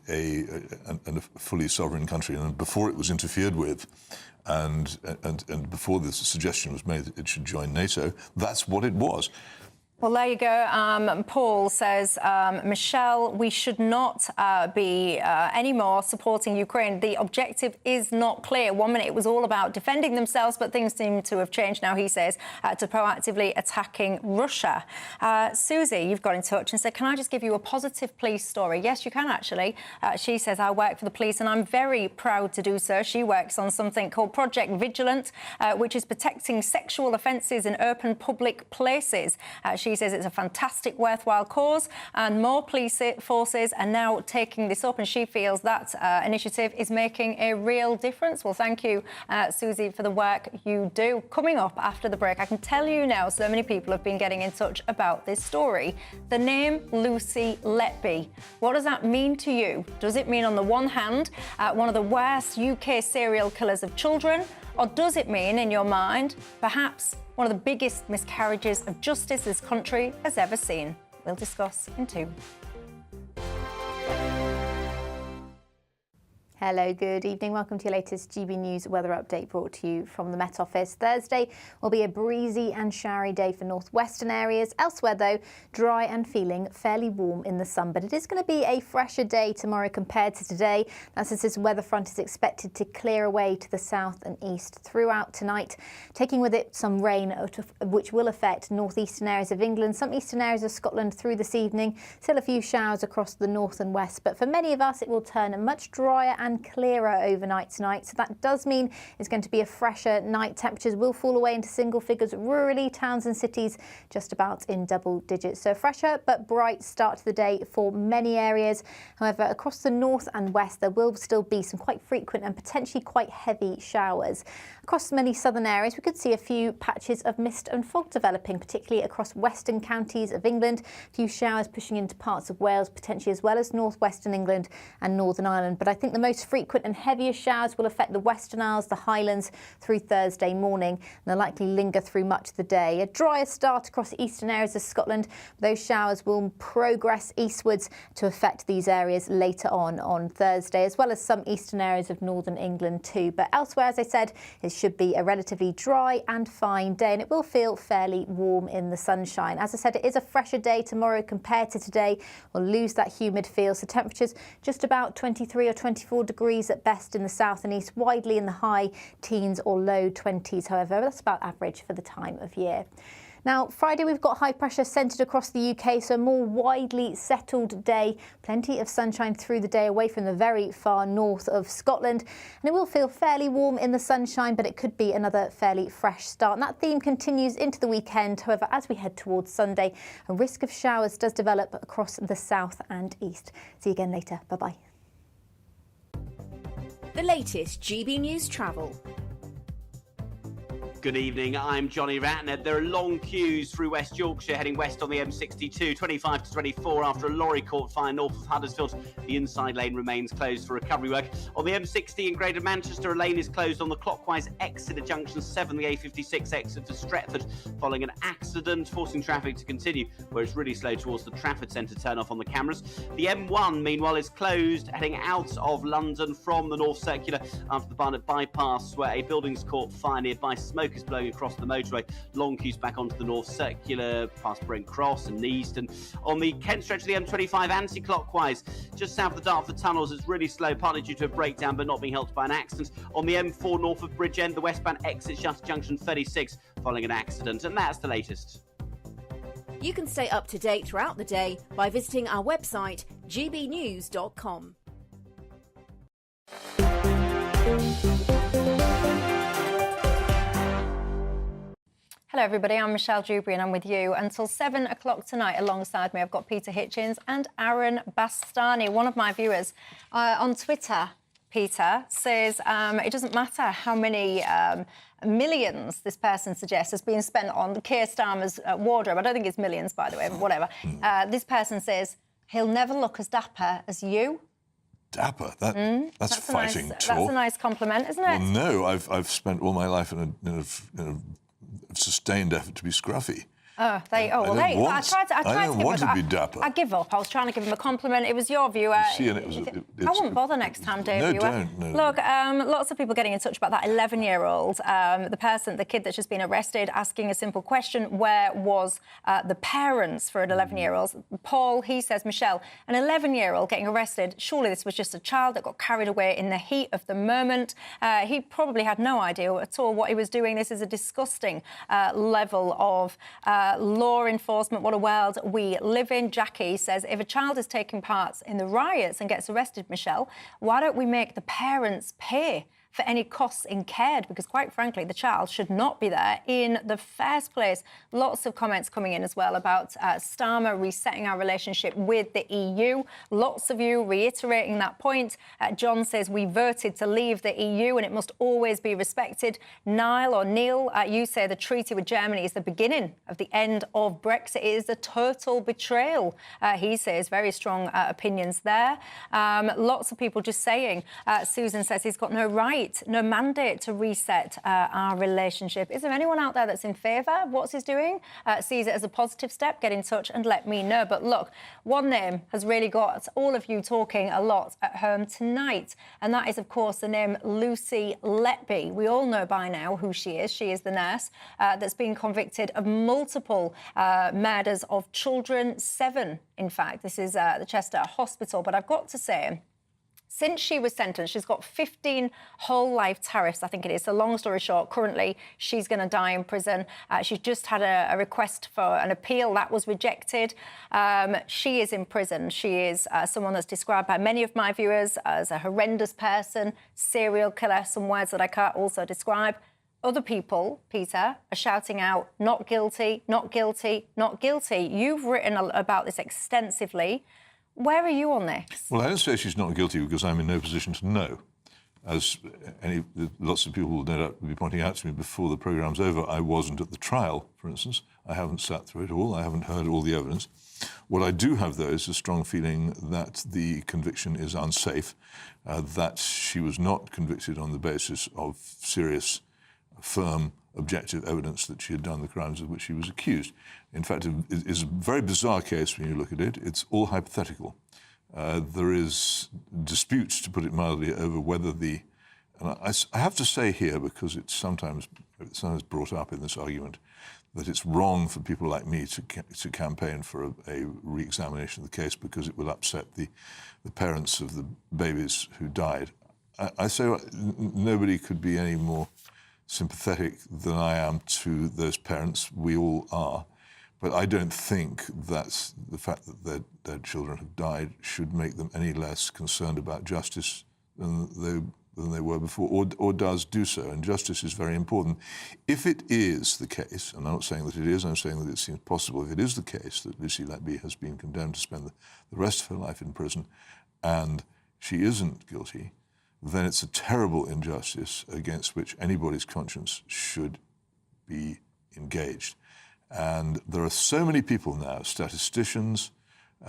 a fully sovereign country. And before it was interfered with, and before the suggestion was made that it should join NATO, that's what it was. Well, there you go. Paul says, Michelle, we should not be anymore supporting Ukraine. The objective is not clear. 1 minute it was all about defending themselves, but things seem to have changed now, he says, to proactively attacking Russia. Susie, you've got in touch and said, can I just give you a positive police story? Yes, you can, actually. She says, I work for the police and I'm very proud to do so. She works on something called Project Vigilant, which is protecting sexual offences in open public places. She says it's a fantastic, worthwhile cause and more police forces are now taking this up, and she feels that initiative is making a real difference. Well, thank you, Susie, for the work you do. Coming up after the break, I can tell you now, so many people have been getting in touch about this story. The name Lucy Letby. What does that mean to you? Does it mean, on the one hand, one of the worst UK serial killers of children? Or does it mean, in your mind, perhaps one of the biggest miscarriages of justice this country has ever seen? We'll discuss in 2. Hello, good evening. Welcome to your latest GB News weather update brought to you from the Met Office. Thursday will be a breezy and showery day for northwestern areas. Elsewhere, though, dry and feeling fairly warm in the sun. But it is going to be a fresher day tomorrow compared to today. That's as this weather front is expected to clear away to the south and east throughout tonight, taking with it some rain, which will affect northeastern areas of England, some eastern areas of Scotland through this evening. Still a few showers across the north and west. But for many of us, it will turn a much drier and clearer overnight tonight. So that does mean it's going to be a fresher night. Temperatures will fall away into single figures rurally, towns and cities just about in double digits. So fresher but bright start to the day for many areas. However, across the north and west, there will still be some quite frequent and potentially quite heavy showers. Across many southern areas, we could see a few patches of mist and fog developing, particularly across western counties of England. A few showers pushing into parts of Wales, potentially, as well as northwestern England and Northern Ireland. But I think the most frequent and heaviest showers will affect the Western Isles, the Highlands through Thursday morning, and they'll likely linger through much of the day. A drier start across eastern areas of Scotland. Those showers will progress eastwards to affect these areas later on Thursday, as well as some eastern areas of northern England too. But elsewhere, as I said, it should be a relatively dry and fine day, and it will feel fairly warm in the sunshine. As I said, it is a fresher day tomorrow compared to today. We'll lose that humid feel, so temperatures just about 23 or 24 degrees at best in the south and east, widely in the high teens or low 20s. However, that's about average for the time of year. Now, Friday, we've got high pressure centred across the UK, so a more widely settled day. Plenty of sunshine through the day away from the very far north of Scotland. And it will feel fairly warm in the sunshine, but it could be another fairly fresh start. And that theme continues into the weekend. However, as we head towards Sunday, a risk of showers does develop across the south and east. See you again later. Bye-bye. The latest GB News travel. Good evening, I'm Johnny Ratner. There are long queues through West Yorkshire heading west on the M62, 25 to 24 after a lorry caught fire north of Huddersfield. The inside lane remains closed for recovery work. On the M60 in Greater Manchester, a lane is closed on the clockwise exit at junction 7, the A56 exit to Stretford, following an accident, forcing traffic to continue, where it's really slow towards the Trafford Centre turn-off on the cameras. The M1, meanwhile, is closed heading out of London from the North Circular after the Barnet bypass, where a building's caught fire nearby. Smoke is blowing across the motorway. Long queues back onto the North Circular past Brent Cross and Easton. On the Kent stretch of the M25 anti-clockwise, just south of the Dartford tunnels, it's really slow, partly due to a breakdown but not being helped by an accident. On the M4 north of Bridgend, the westbound exit shut at junction 36 following an accident. And that's the latest. You can stay up to date throughout the day by visiting our website, gbnews.com. Hello everybody, I'm Michelle Dewberry and I'm with you until 7 o'clock tonight. Alongside me I've got Peter Hitchens and Aaron Bastani. One of my viewers on Twitter, Peter, says it doesn't matter how many millions this person suggests has been spent on Keir Starmer's wardrobe. I don't think it's millions, by the way, but whatever. This person says he'll never look as dapper as you. Dapper? That's fighting talk. That's a nice compliment, isn't it? Well, no, I've spent all my life in a sustained effort to be scruffy. I tried to be dapper. I give up. I was trying to give him a compliment. It was your view. I won't bother next time, dear no, viewer. Don't. No. Look, lots of people getting in touch about that 11-year-old, the kid that's just been arrested, asking a simple question: where was the parents for an 11-year-old? Paul, he says, Michelle, an 11-year-old getting arrested. Surely this was just a child that got carried away in the heat of the moment. He probably had no idea at all what he was doing. This is a disgusting level of law enforcement. What a world we live in. Jackie says, if a child is taking part in the riots and gets arrested, Michelle, why don't we make the parents pay for any costs incurred? Because quite frankly, the child should not be there in the first place. Lots of comments coming in as well about Starmer resetting our relationship with the EU. Lots of you reiterating that point. John says we voted to leave the EU and it must always be respected. Neil, you say the treaty with Germany is the beginning of the end of Brexit. It is a total betrayal. He says very strong opinions there. Lots of people just saying. Susan says he's got no right, no mandate to reset our relationship. Is there anyone out there that's in favour of what he's doing? Sees it as a positive step? Get in touch and let me know. But look, one name has really got all of you talking a lot at home tonight, and that is, of course, the name Lucy Letby. We all know by now who she is. She is the nurse that's been convicted of multiple murders of children, 7, in fact. This is the Chester Hospital. But I've got to say, since she was sentenced, she's got 15 whole life tariffs, I think it is. So long story short, currently she's going to die in prison. She's just had a request for an appeal that was rejected. She is in prison. She is someone that's described by many of my viewers as a horrendous person, serial killer, some words that I can't also describe. Other people, Peter, are shouting out, not guilty, not guilty, not guilty. You've written about this extensively. Where are you on this? Well, I don't say she's not guilty because I'm in no position to know. As lots of people will no doubt be pointing out to me before the programme's over, I wasn't at the trial, for instance. I haven't sat through it all. I haven't heard all the evidence. What I do have, though, is a strong feeling that the conviction is unsafe, that she was not convicted on the basis of serious, firm, objective evidence that she had done the crimes of which she was accused. In fact, it is a very bizarre case when you look at it. It's all hypothetical. There is disputes, to put it mildly, over whether the... And I have to say here, because it's sometimes brought up in this argument, that it's wrong for people like me to campaign for a re-examination of the case because it will upset the parents of the babies who died. I say nobody could be any more sympathetic than I am to those parents. We all are. But I don't think that the fact that their children have died should make them any less concerned about justice than they were before, or does do so. And justice is very important. If it is the case, and I'm not saying that it is, I'm saying that it seems possible, if it is the case that Lucy Letby has been condemned to spend the rest of her life in prison and she isn't guilty, then it's a terrible injustice against which anybody's conscience should be engaged. And there are so many people now, statisticians,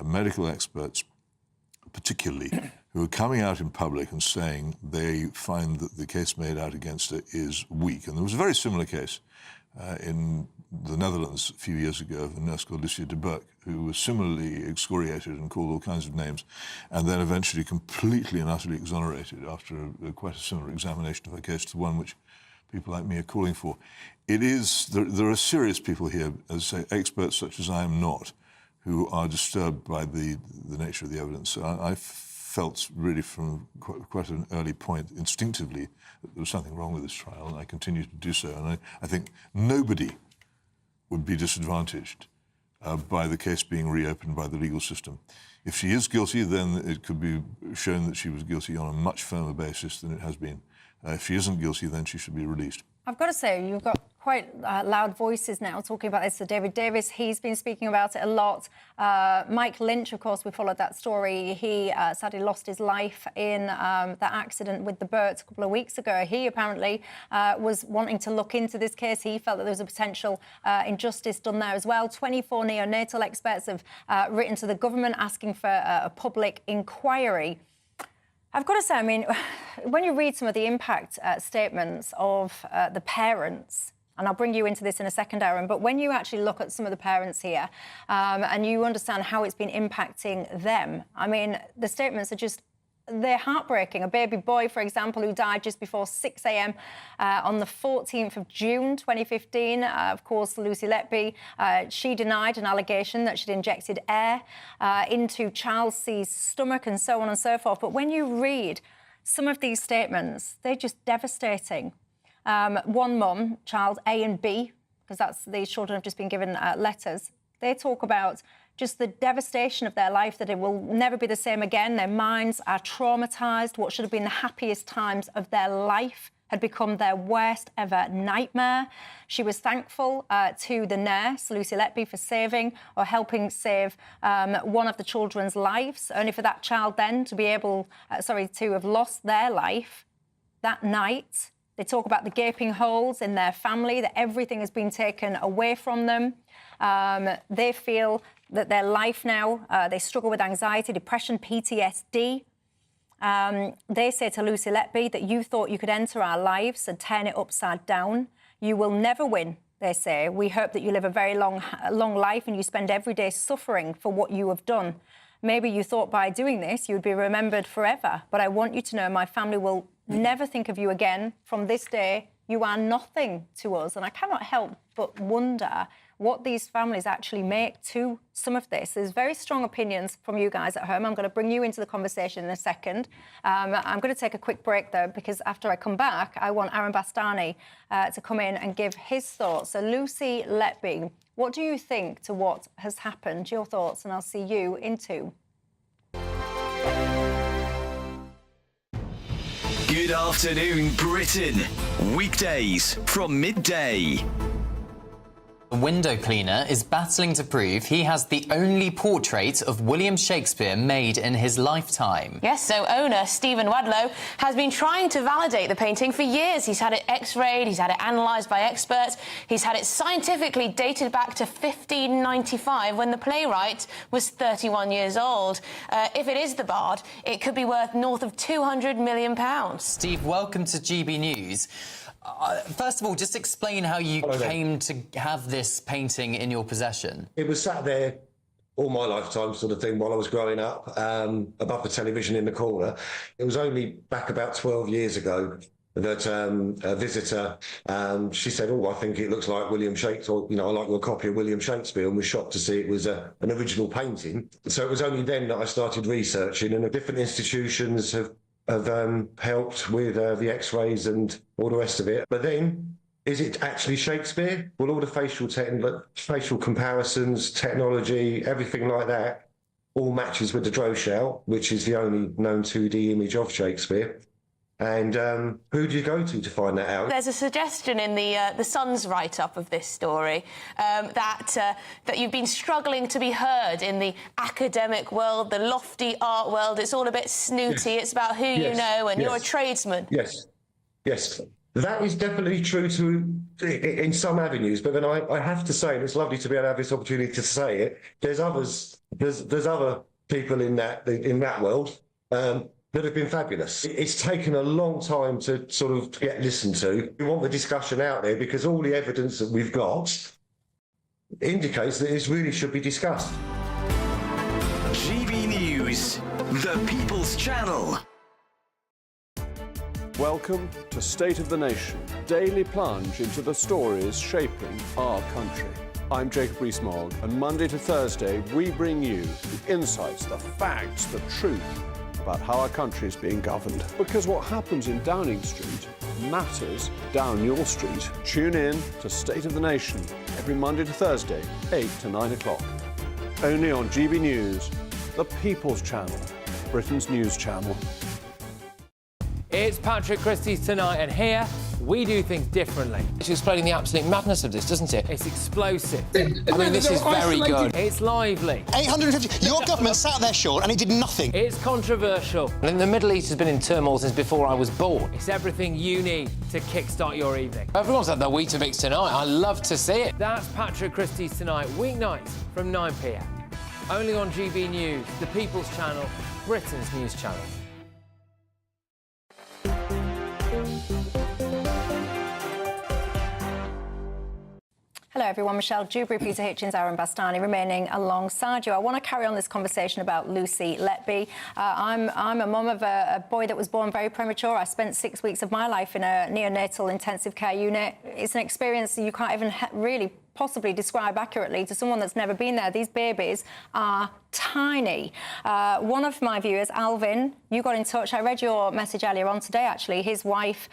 medical experts particularly, who are coming out in public and saying they find that the case made out against her is weak. And there was a very similar case in the Netherlands a few years ago of a nurse called Lucia de Burke, who was similarly excoriated and called all kinds of names, and then eventually completely and utterly exonerated after quite a similar examination of her case to the one which people like me are calling for. There are serious people here, as I say, experts such as I am not, who are disturbed by the nature of the evidence. I felt really from quite an early point, instinctively, that there was something wrong with this trial, and I continue to do so. And I think nobody would be disadvantaged by the case being reopened by the legal system. If she is guilty, then it could be shown that she was guilty on a much firmer basis than it has been. If she isn't guilty, then she should be released. I've got to say, you've got quite loud voices now talking about this. So David Davis, he's been speaking about it a lot. Mike Lynch, of course, we followed that story. He sadly lost his life in that accident with the Burt a couple of weeks ago. He apparently was wanting to look into this case. He felt that there was a potential injustice done there as well. 24 neonatal experts have written to the government asking for a public inquiry. I've got to say, I mean, when you read some of the impact statements of the parents, and I'll bring you into this in a second, Aaron, but when you actually look at some of the parents here and you understand how it's been impacting them, I mean, the statements are just, they're heartbreaking. A baby boy, for example, who died just before 6 a.m. On the 14th of June 2015. Of course, Lucy Letby, she denied an allegation that she'd injected air into Charles C's stomach and so on and so forth. But when you read some of these statements, they're just devastating. One mum, child A and B, because these children have just been given letters, they talk about just the devastation of their life, that it will never be the same again. Their minds are traumatised. What should have been the happiest times of their life had become their worst ever nightmare. She was thankful to the nurse, Lucy Letby, for saving or helping save one of the children's lives, only for that child then to be able, to have lost their life that night. They talk about the gaping holes in their family, that everything has been taken away from them. They feel that their life now, they struggle with anxiety, depression, PTSD. They say to Lucy Letby that you thought you could enter our lives and turn it upside down. You will never win, they say. We hope that you live a very long life and you spend every day suffering for what you have done. Maybe you thought by doing this you would be remembered forever, but I want you to know my family will never think of you again. From this day, you are nothing to us. And I cannot help but wonder what these families actually make to some of this. There's very strong opinions from you guys at home. I'm going to bring you into the conversation in a second. I'm going to take a quick break, though, because after I come back, I want Aaron Bastani to come in and give his thoughts. So, Lucy Letby, what do you think to what has happened? Your thoughts, and I'll see you in 2. Good afternoon, Britain. Weekdays from midday. A window cleaner is battling to prove he has the only portrait of William Shakespeare made in his lifetime. Yes, so owner Stephen Wadlow has been trying to validate the painting for years. He's had it x-rayed, he's had it analysed by experts, he's had it scientifically dated back to 1595 when the playwright was 31 years old. If it is the Bard, it could be worth north of £200 million. Steve, welcome to GB News. First of all, just explain how you came to have this painting in your possession. It was sat there all my lifetime, sort of thing, while I was growing up, above the television in the corner. It was only back about 12 years ago that a visitor, she said, "Oh, I think it looks like William Shakespeare, or, I like your copy of William Shakespeare," and was shocked to see it was an original painting. So it was only then that I started researching, and the different institutions have helped with the x-rays and all the rest of it. But then, is it actually Shakespeare? Well, all the facial comparisons, technology, everything like that, all matches with the Droschau, which is the only known 2D image of Shakespeare. And who do you go to find that out? There's a suggestion in the Sun's write-up of this story that you've been struggling to be heard in the academic world, the lofty art world. It's all a bit snooty. Yes. It's about who you know, and you're a tradesman. Yes. That is definitely true in some avenues, but then I have to say, and it's lovely to be able to have this opportunity to say it, there's other people in that world that have been fabulous. It's taken a long time to sort of get listened to. We want the discussion out there because all the evidence that we've got indicates that this really should be discussed. GB News, the People's Channel. Welcome to State of the Nation, daily plunge into the stories shaping our country. I'm Jacob Rees-Mogg, and Monday to Thursday we bring you the insights, the facts, the truth about how our country is being governed. Because what happens in Downing Street matters down your street. Tune in to State of the Nation every Monday to Thursday, 8 to 9 o'clock. Only on GB News, the People's Channel, Britain's news channel. It's Patrick Christie's Tonight, and here we do things differently. It's explaining the absolute madness of this, doesn't it? It's explosive. I mean, this is very good. It's lively. 850. Your government sat there, Sean, and it did nothing. It's controversial. And the Middle East has been in turmoil since before I was born. It's everything you need to kickstart your evening. Everyone's had their Weetabix tonight. I love to see it. That's Patrick Christie's Tonight, weeknights from 9 p.m. Only on GB News, the People's Channel, Britain's news channel. Hello everyone, Michelle Dewberry, Peter Hitchens, Aaron Bastani remaining alongside you. I want to carry on this conversation about Lucy Letby. I'm a mum of a boy that was born very premature. I spent 6 weeks of my life in a neonatal intensive care unit. It's an experience that you can't even really possibly describe accurately to someone that's never been there. These babies are tiny. One of my viewers, Alvin, you got in touch. I read your message earlier on today, actually. His wife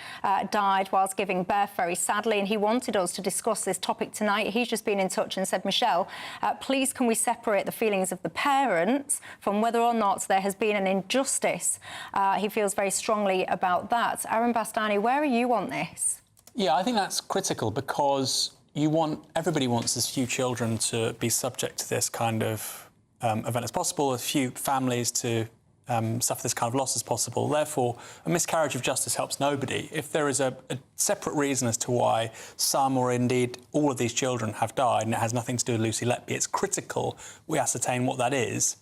died whilst giving birth very sadly, and he wanted us to discuss this topic tonight. He's just been in touch and said, Michelle, please can we separate the feelings of the parents from whether or not there has been an injustice? He feels very strongly about that. Aaron Bastani, where are you on this? Yeah, I think that's critical because everybody wants as few children to be subject to this kind of event as possible, as few families to suffer this kind of loss as possible. Therefore, a miscarriage of justice helps nobody. If there is a separate reason as to why some or indeed all of these children have died, and it has nothing to do with Lucy Letby, it's critical we ascertain what that is.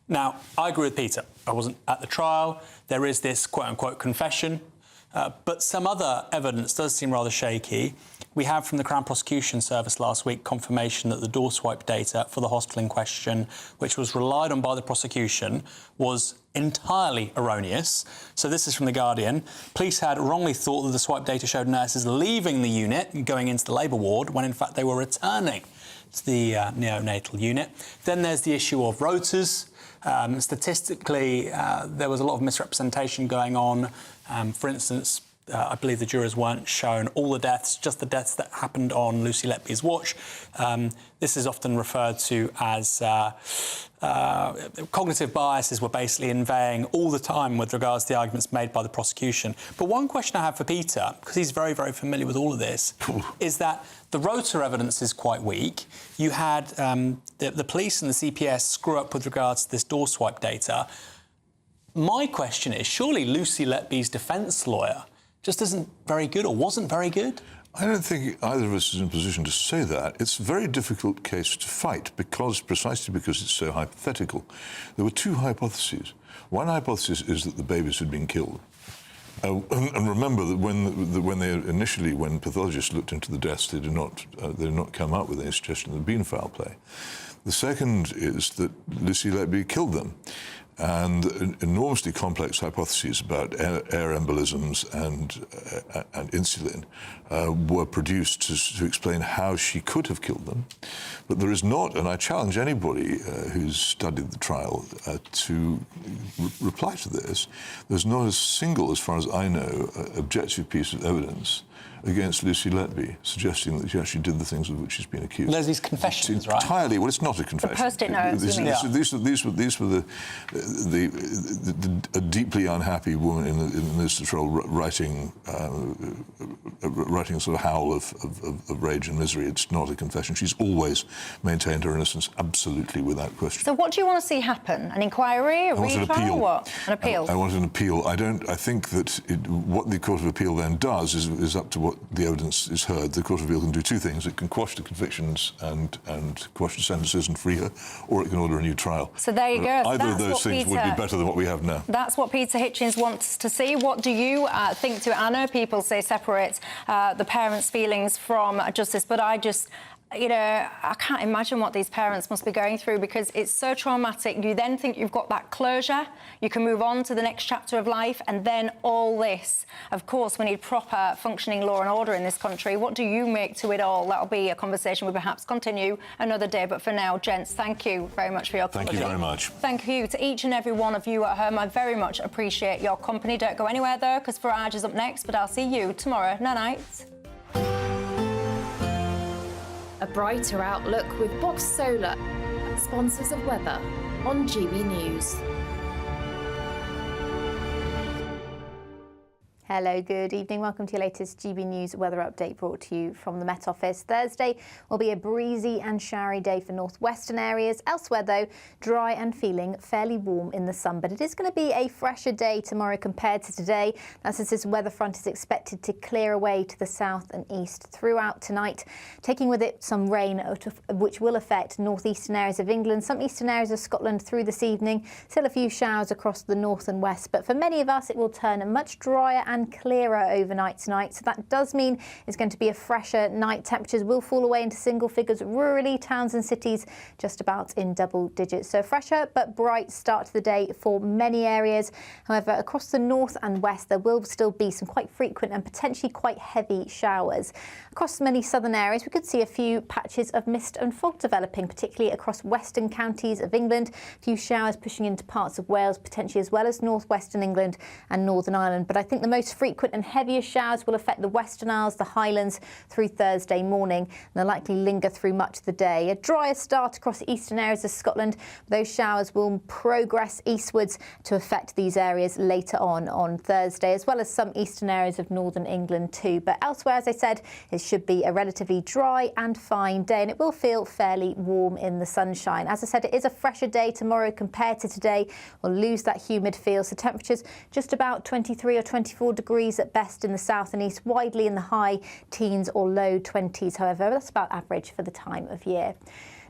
Now, I agree with Peter. I wasn't at the trial. There is this quote-unquote confession, but some other evidence does seem rather shaky. We have from the Crown Prosecution Service last week confirmation that the door swipe data for the hospital in question, which was relied on by the prosecution, was entirely erroneous. So this is from The Guardian. Police had wrongly thought that the swipe data showed nurses leaving the unit and going into the labour ward when in fact they were returning to the neonatal unit. Then there's the issue of rotas. Statistically, there was a lot of misrepresentation going on. For instance, I believe the jurors weren't shown all the deaths, just the deaths that happened on Lucy Letby's watch. This is often referred to as cognitive biases were basically inveighing all the time with regards to the arguments made by the prosecution. But one question I have for Peter, because he's very, very familiar with all of this, is that the rota evidence is quite weak. You had the police and the CPS screw up with regards to this door swipe data. My question is, surely Lucy Letby's defence lawyer just isn't very good or wasn't very good? I don't think either of us is in a position to say that. It's a very difficult case to fight precisely because it's so hypothetical. There were two hypotheses. One hypothesis is that the babies had been killed. And remember that when pathologists looked into the deaths, they did not come up with any suggestion of been foul play. The second is that Lucy Letby killed them. And enormously complex hypotheses about air embolisms and insulin were produced to explain how she could have killed them. But there is not, and I challenge anybody who's studied the trial to reply to this, there's not a single, as far as I know, objective piece of evidence against Lucy Letby, suggesting that she actually did the things of which she's been accused. There's these confessions, right? Entirely. Well, it's not a confession. The post-it notes. These were a deeply unhappy woman in this trial writing a sort of howl of rage and misery. It's not a confession. She's always maintained her innocence, absolutely without question. So what do you want to see happen? An inquiry, a retrial, or what? An appeal? I want an appeal. I think that what the Court of Appeal then does is up to what the evidence is heard. The Court of Appeal can do two things. It can quash the convictions and quash the sentences and free her, or it can order a new trial. So there you go. Either of those things would be better than what we have now. That's what Peter Hitchens wants to see. What do you think to it? I know people say separate the parents' feelings from justice, but I can't imagine what these parents must be going through because it's so traumatic. You then think you've got that closure, you can move on to the next chapter of life, and then all this. Of course, we need proper functioning law and order in this country. What do you make to it all? That'll be a conversation we perhaps continue another day. But for now, gents, thank you very much for your company. Thank you very much. Thank you to each and every one of you at home. I very much appreciate your company. Don't go anywhere, though, because Farage is up next, but I'll see you tomorrow. Night-night. A brighter outlook with Box Solar, sponsors of weather on GB News. Hello, good evening. Welcome to your latest GB News weather update brought to you from the Met Office. Thursday will be a breezy and showery day for northwestern areas. Elsewhere, though, dry and feeling fairly warm in the sun. But it is going to be a fresher day tomorrow compared to today. That's as this weather front is expected to clear away to the south and east throughout tonight, taking with it some rain, which will affect northeastern areas of England, some eastern areas of Scotland through this evening. Still a few showers across the north and west. But for many of us, it will turn much drier and and clearer overnight tonight. So that does mean it's going to be a fresher night. Temperatures will fall away into single figures rurally, towns and cities just about in double digits. So fresher but bright start to the day for many areas. However, across the north and west, there will still be some quite frequent and potentially quite heavy showers. Across many southern areas, we could see a few patches of mist and fog developing, particularly across western counties of England. A few showers pushing into parts of Wales, potentially, as well as northwestern England and Northern Ireland. But I think the most frequent and heaviest showers will affect the Western Isles, the Highlands through Thursday morning, and they'll likely linger through much of the day. A drier start across eastern areas of Scotland. Those showers will progress eastwards to affect these areas later on Thursday, as well as some eastern areas of northern England too. But elsewhere, as I said, it should be a relatively dry and fine day, and it will feel fairly warm in the sunshine. As I said, it is a fresher day tomorrow compared to today. We'll lose that humid feel, so temperatures just about 23 or 24 degrees at best in the south and east, widely in the high teens or low 20s. However, that's about average for the time of year.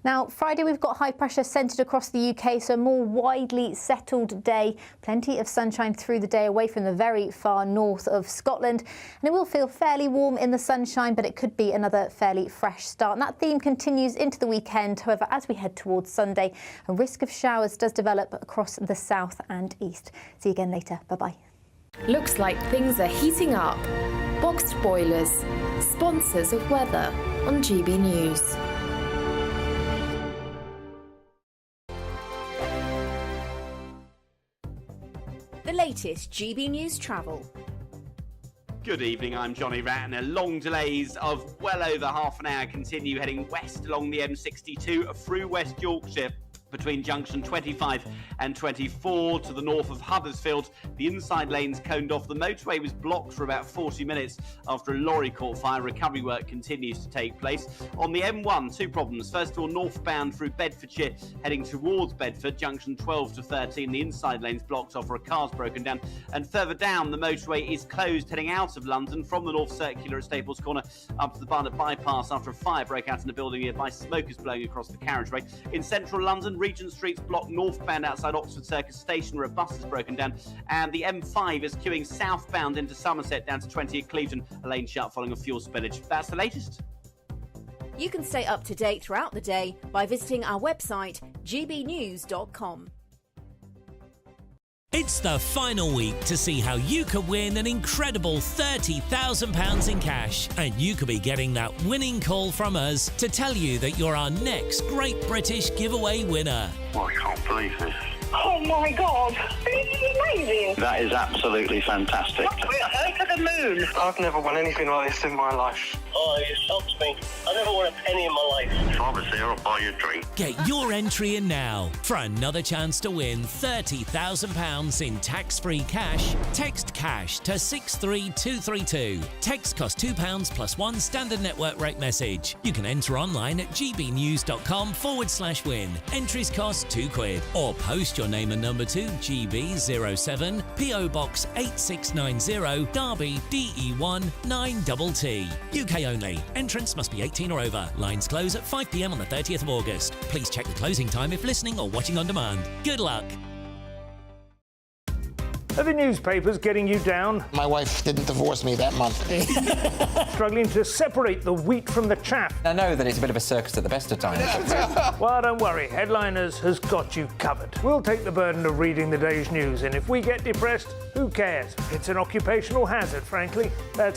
Now, Friday, we've got high pressure centred across the UK, so a more widely settled day. Plenty of sunshine through the day away from the very far north of Scotland. And it will feel fairly warm in the sunshine, but it could be another fairly fresh start. And that theme continues into the weekend. However, as we head towards Sunday, a risk of showers does develop across the south and east. See you again later. Bye-bye. Looks like things are heating up. Boxed boilers, sponsors of weather on GB News. The latest GB News travel. Good evening, I'm Johnny Ratner. Long delays of well over half an hour continue heading west along the M62 through West Yorkshire. Between junction 25 and 24 to the north of Huddersfield, the inside lanes coned off. The motorway was blocked for about 40 minutes after a lorry caught fire. Recovery work continues to take place. On the M1, two problems. First of all, northbound through Bedfordshire, heading towards Bedford, junction 12 to 13. The inside lanes blocked off, or a car's broken down. And further down, the motorway is closed heading out of London from the North Circular at Staples Corner up to the Barnet bypass after a fire broke out in a building nearby. Smoke is blowing across the carriageway. In central London, Regent Street's blocked northbound outside Oxford Circus Station, where a bus is broken down, and the M5 is queuing southbound into Somerset down to 20 at Clevedon, a lane shut following a fuel spillage. That's the latest. You can stay up to date throughout the day by visiting our website gbnews.com. It's the final week to see how you could win an incredible £30,000 in cash. And you could be getting that winning call from us to tell you that you're our next Great British Giveaway winner. Oh, I can't believe this. Oh my God, this is amazing. That is absolutely fantastic. We're over the moon. I've never won anything like this in my life. Oh, you shocked me. I never won a penny in my life. If I was there, I'll buy you a drink. Get your entry in now for another chance to win £30,000 in tax-free cash. Text cash to 63232. Text costs £2 plus one standard network rate message. You can enter online at gbnews.com/win. Entries cost £2 or post your name and number to GB07 PO Box 8690 Derby DE1 9TT. UK only. Entrance must be 18 or over. Lines close at 5 p.m. on the 30th of August. Please check the closing time if listening or watching on demand. Good luck. Are the newspapers getting you down? My wife didn't divorce me that month. Struggling to separate the wheat from the chaff? I know that it's a bit of a circus at the best of times. Well, don't worry. Headliners has got you covered. We'll take the burden of reading the day's news, and if we get depressed, who cares? It's an occupational hazard, frankly. That's